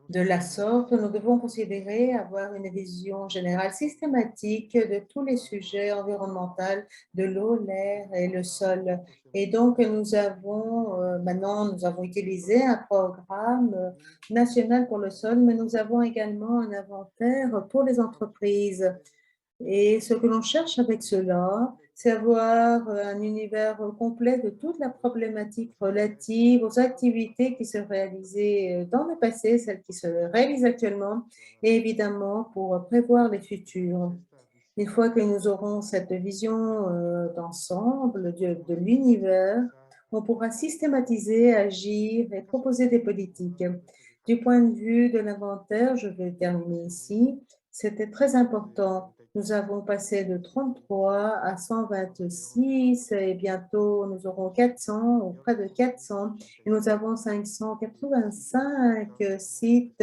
De la sorte, nous devons considérer avoir une vision générale systématique de tous les sujets environnementaux, de l'eau, l'air et le sol. Et donc, nous avons utilisé un programme national pour le sol, mais nous avons également un inventaire pour les entreprises. Et ce que l'on cherche avec cela, c'est avoir un univers complet de toute la problématique relative aux activités qui se réalisaient dans le passé, celles qui se réalisent actuellement, et évidemment pour prévoir les futurs. Une fois que nous aurons cette vision d'ensemble de l'univers, on pourra systématiser, agir et proposer des politiques. Du point de vue de l'inventaire, je vais terminer ici, c'était très important. Nous avons passé de 33 à 126 et bientôt nous aurons 400 ou près de 400 et nous avons 585 sites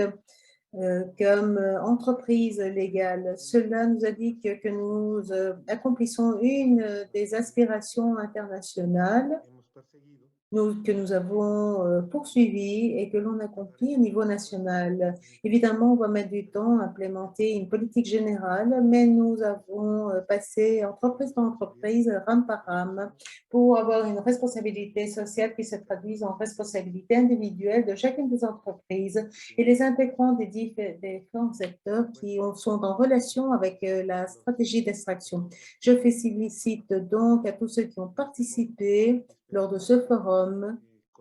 comme entreprise légale. Cela nous indique que nous accomplissons une des aspirations internationales que nous avons poursuivi et que l'on accomplit au niveau national. Évidemment, on va mettre du temps à implémenter une politique générale, mais nous avons passé entreprise par entreprise, rame par rame, pour avoir une responsabilité sociale qui se traduise en responsabilité individuelle de chacune des entreprises et les intégrants des différents secteurs qui sont en relation avec la stratégie d'extraction. Je félicite donc à tous ceux qui ont participé lors de ce forum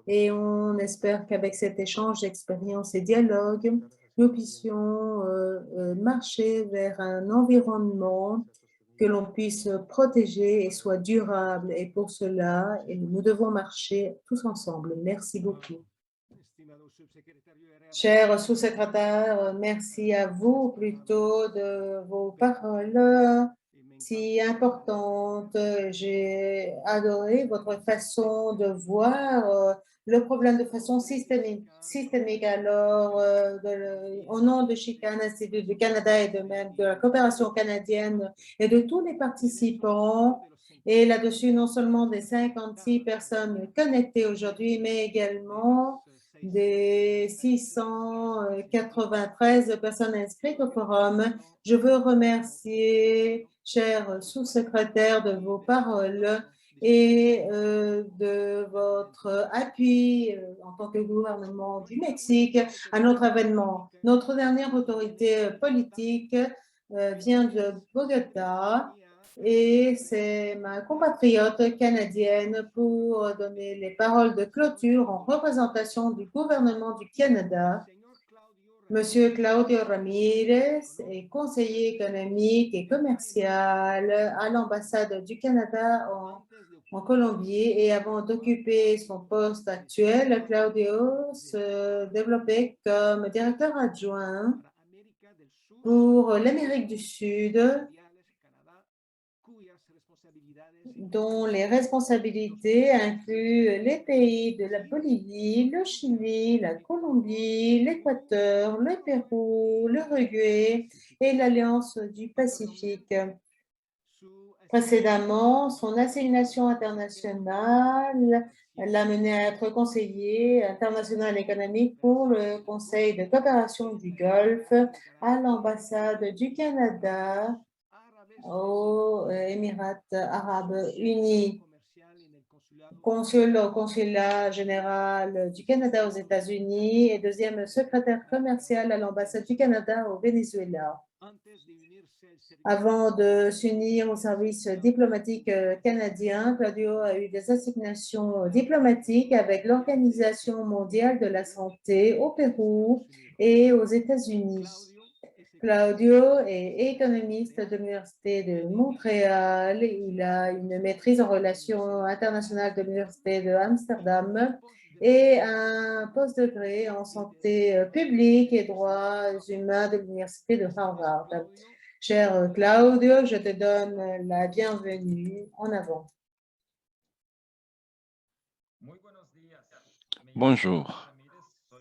et on espère qu'avec cet échange d'expériences et dialogue, nous puissions marcher vers un environnement que l'on puisse protéger et soit durable. Et pour cela, nous devons marcher tous ensemble. Merci beaucoup. Cher sous-secrétaire, merci à vous plutôt de vos paroles si importantes. J'ai adoré votre façon de voir le problème de façon systémique. Alors, au nom de Chicane, Institut du Canada et de même de la coopération canadienne et de tous les participants, et là-dessus, non seulement des 56 personnes connectées aujourd'hui, mais également des 693 personnes inscrites au forum. Je veux remercier, cher sous-secrétaire, de vos paroles et de votre appui en tant que gouvernement du Mexique à notre événement. Notre dernière autorité politique vient de Bogota. Et c'est ma compatriote canadienne pour donner les paroles de clôture en représentation du gouvernement du Canada. Monsieur Claudio Ramirez est conseiller économique et commercial à l'ambassade du Canada en Colombie et avant d'occuper son poste actuel, Claudio se développait comme directeur adjoint pour l'Amérique du Sud, dont les responsabilités incluent les pays de la Bolivie, le Chili, la Colombie, l'Équateur, le Pérou, l'Uruguay et l'Alliance du Pacifique. Précédemment, son assignation internationale l'a mené à être conseiller international économique pour le Conseil de coopération du Golfe à l'ambassade du Canada aux Émirats arabes unis, au consulat général du Canada aux États-Unis et deuxième secrétaire commercial à l'ambassade du Canada au Venezuela. Avant de s'unir au service diplomatique canadien, Claudio a eu des assignations diplomatiques avec l'Organisation mondiale de la santé au Pérou et aux États-Unis. Claudio est économiste de l'Université de Montréal. Il a une maîtrise en relations internationales de l'Université de Amsterdam et un postdegré en santé publique et droits humains de l'Université de Harvard. Cher Claudio, je te donne la bienvenue. En avant. Bonjour,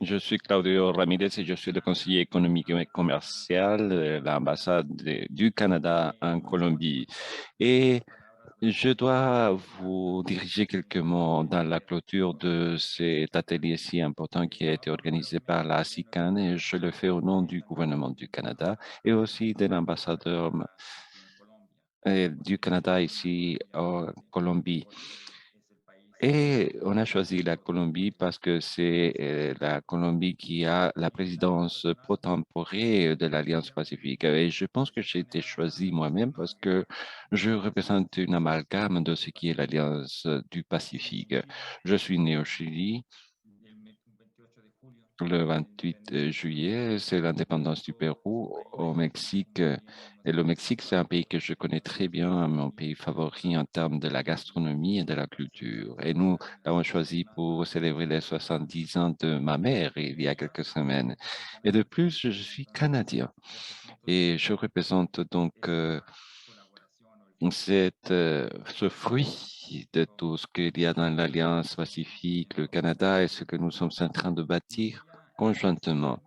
je suis Claudio Ramirez et je suis le conseiller économique et commercial de l'ambassade du Canada en Colombie. Et je dois vous diriger quelques mots dans la clôture de cet atelier si important qui a été organisé par la SICAN et je le fais au nom du gouvernement du Canada et aussi de l'ambassadeur du Canada ici en Colombie. Et on a choisi la Colombie parce que c'est la Colombie qui a la présidence pro-temporaire de l'Alliance Pacifique. Et je pense que j'ai été choisi moi-même parce que je représente une amalgame de ce qui est l'Alliance du Pacifique. Je suis né au Chili. Le 28 juillet, c'est l'indépendance du Pérou au Mexique. Et le Mexique, c'est un pays que je connais très bien, mon pays favori en termes de la gastronomie et de la culture. Et nous l'avons choisi pour célébrer les 70 ans de ma mère il y a quelques semaines. Et de plus, je suis canadien et je représente donc ce fruit de tout ce qu'il y a dans l'Alliance Pacifique, le Canada et ce que nous sommes en train de bâtir conjointement.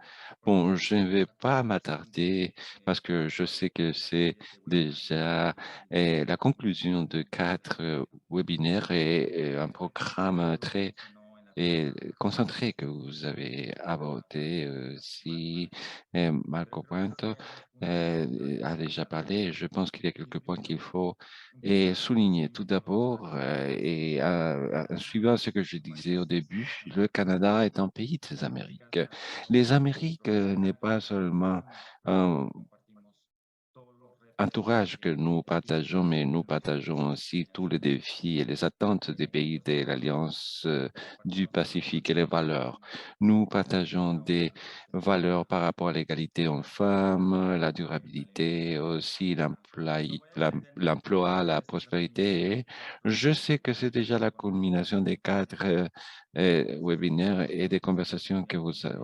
Bon, je ne vais pas m'attarder parce que je sais que c'est déjà la conclusion de 4 webinaires et un programme très concentré que vous avez abordé. Si Marco Puento a déjà parlé, je pense qu'il y a quelques points qu'il faut souligner. Tout d'abord, en suivant ce que je disais au début, le Canada est un pays des Amériques. Les Amériques n'est pas seulement un entourage que nous partageons, mais nous partageons aussi tous les défis et les attentes des pays de l'Alliance du Pacifique et les valeurs. Nous partageons des valeurs par rapport à l'égalité hommes-femmes, la durabilité, aussi l'emploi, la prospérité. Et je sais que c'est déjà la culmination des 4 webinaires et des conversations que vous avez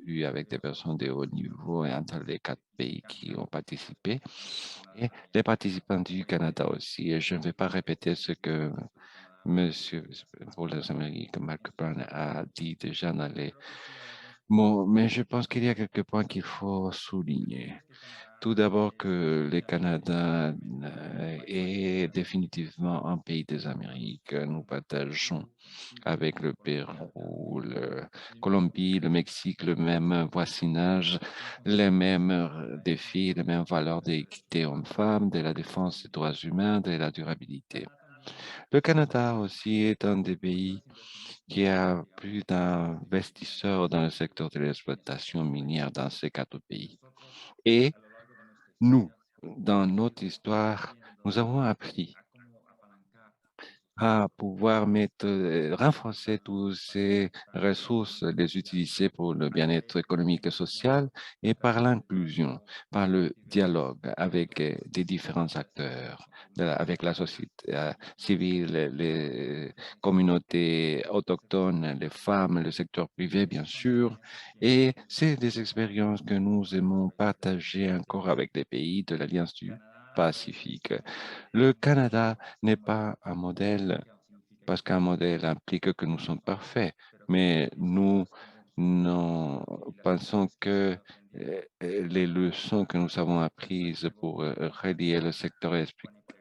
eues avec des personnes de haut niveau et entre les 4 pays qui ont participé et les participants du Canada aussi. Et je ne vais pas répéter ce que Monsieur pour les Amériques, Mark Brown, a dit déjà dans les mots, mais je pense qu'il y a quelques points qu'il faut souligner. Tout d'abord que le Canada est définitivement un pays des Amériques. Nous partageons avec le Pérou, la Colombie, le Mexique, le même voisinage, les mêmes défis, les mêmes valeurs d'équité homme-femme, de la défense des droits humains, de la durabilité. Le Canada aussi est un des pays qui a plus d'investisseurs dans le secteur de l'exploitation minière dans ces 4 pays. Et nous, dans notre histoire, nous avons appris à pouvoir renforcer toutes ces ressources, les utiliser pour le bien-être économique et social et par l'inclusion, par le dialogue avec des différents acteurs, avec la société civile, les communautés autochtones, les femmes, le secteur privé, bien sûr. Et c'est des expériences que nous aimons partager encore avec les pays de l'Alliance du Pacifique. Le Canada n'est pas un modèle parce qu'un modèle implique que nous sommes parfaits, mais nous pensons que les leçons que nous avons apprises pour relier le secteur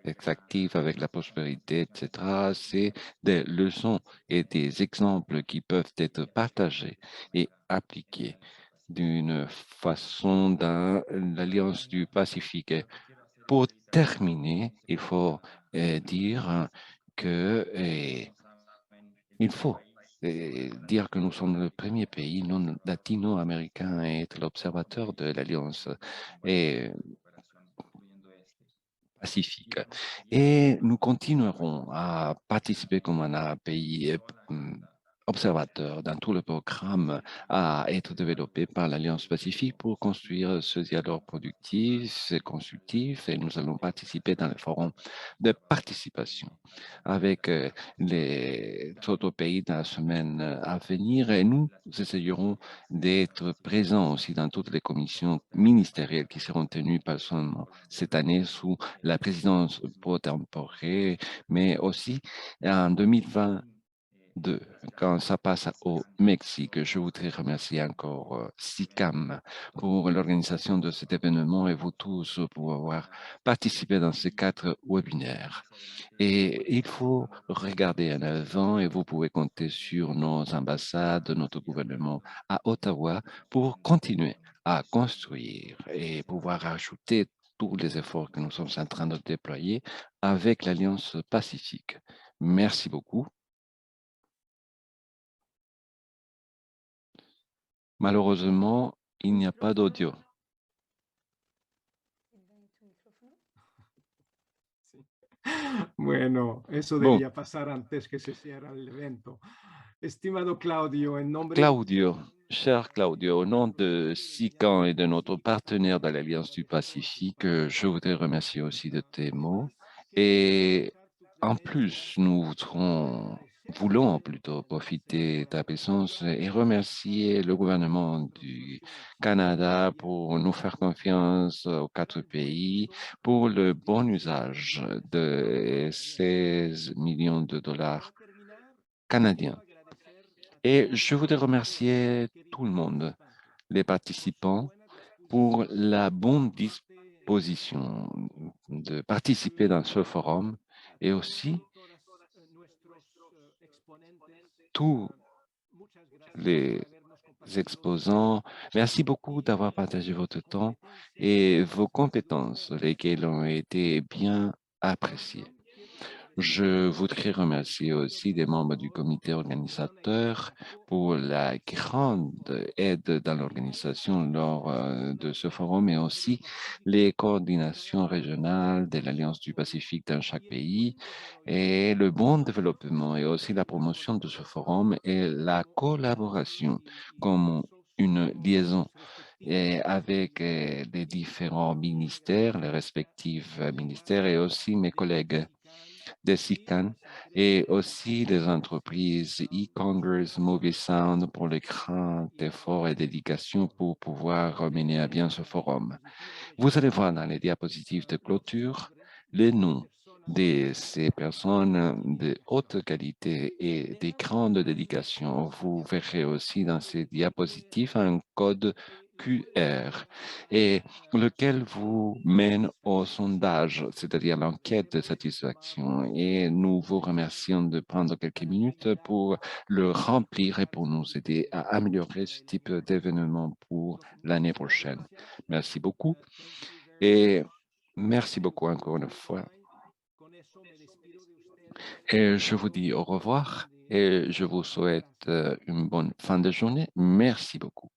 extractif avec la prospérité, etc., c'est des leçons et des exemples qui peuvent être partagés et appliqués d'une façon dans l'Alliance du Pacifique. Pour terminer, il faut dire que il faut et dire que nous sommes le premier pays non latino-américain à être l'observateur de l'Alliance et Pacifique. Et nous continuerons à participer comme un pays observateur dans tout le programme à être développé par l'Alliance Pacifique pour construire ce dialogue productif et constructif. Et nous allons participer dans le forum de participation avec les autres pays dans la semaine à venir. Et nous essayerons d'être présents aussi dans toutes les commissions ministérielles qui seront tenues pas seulement cette année sous la présidence pour temporaire, mais aussi en 2022, quand ça passe au Mexique. Je voudrais remercier encore SICAM pour l'organisation de cet événement et vous tous pour avoir participé dans ces 4 webinaires. Et il faut regarder en avant et vous pouvez compter sur nos ambassades, notre gouvernement à Ottawa pour continuer à construire et pouvoir ajouter tous les efforts que nous sommes en train de déployer avec l'Alliance Pacifique. Merci beaucoup. Malheureusement, il n'y a pas d'audio. Bueno, eso Bon. debía pasar antes que se cierre el evento. Estimado Claudio, en nombre Claudio, cher Claudio, au nom de SICAN et de notre partenaire de l'Alliance du Pacifique, je voudrais remercier aussi de tes mots. Et en plus, nous voulons plutôt profiter de ta présence et remercier le gouvernement du Canada pour nous faire confiance aux 4 pays pour le bon usage de 16 millions de dollars canadiens. Et je voudrais remercier tout le monde, les participants, pour la bonne disposition de participer dans ce forum et aussi tous les exposants. Merci beaucoup d'avoir partagé votre temps et vos compétences, lesquelles ont été bien appréciées. Je voudrais remercier aussi les membres du comité organisateur pour la grande aide dans l'organisation lors de ce forum et aussi les coordinations régionales de l'Alliance du Pacifique dans chaque pays et le bon développement et aussi la promotion de ce forum et la collaboration comme une liaison et avec les différents ministères, les respectifs ministères et aussi mes collègues de SICAN et aussi les entreprises e-Congress, Movie Sound pour les grands efforts et dédications pour pouvoir mener à bien ce forum. Vous allez voir dans les diapositives de clôture les noms de ces personnes de haute qualité et des grandes dédications. Vous verrez aussi dans ces diapositives un code QR et lequel vous mène au sondage, c'est-à-dire l'enquête de satisfaction. Et nous vous remercions de prendre quelques minutes pour le remplir et pour nous aider à améliorer ce type d'événement pour l'année prochaine. Merci beaucoup et merci beaucoup encore une fois. Et je vous dis au revoir et je vous souhaite une bonne fin de journée. Merci beaucoup.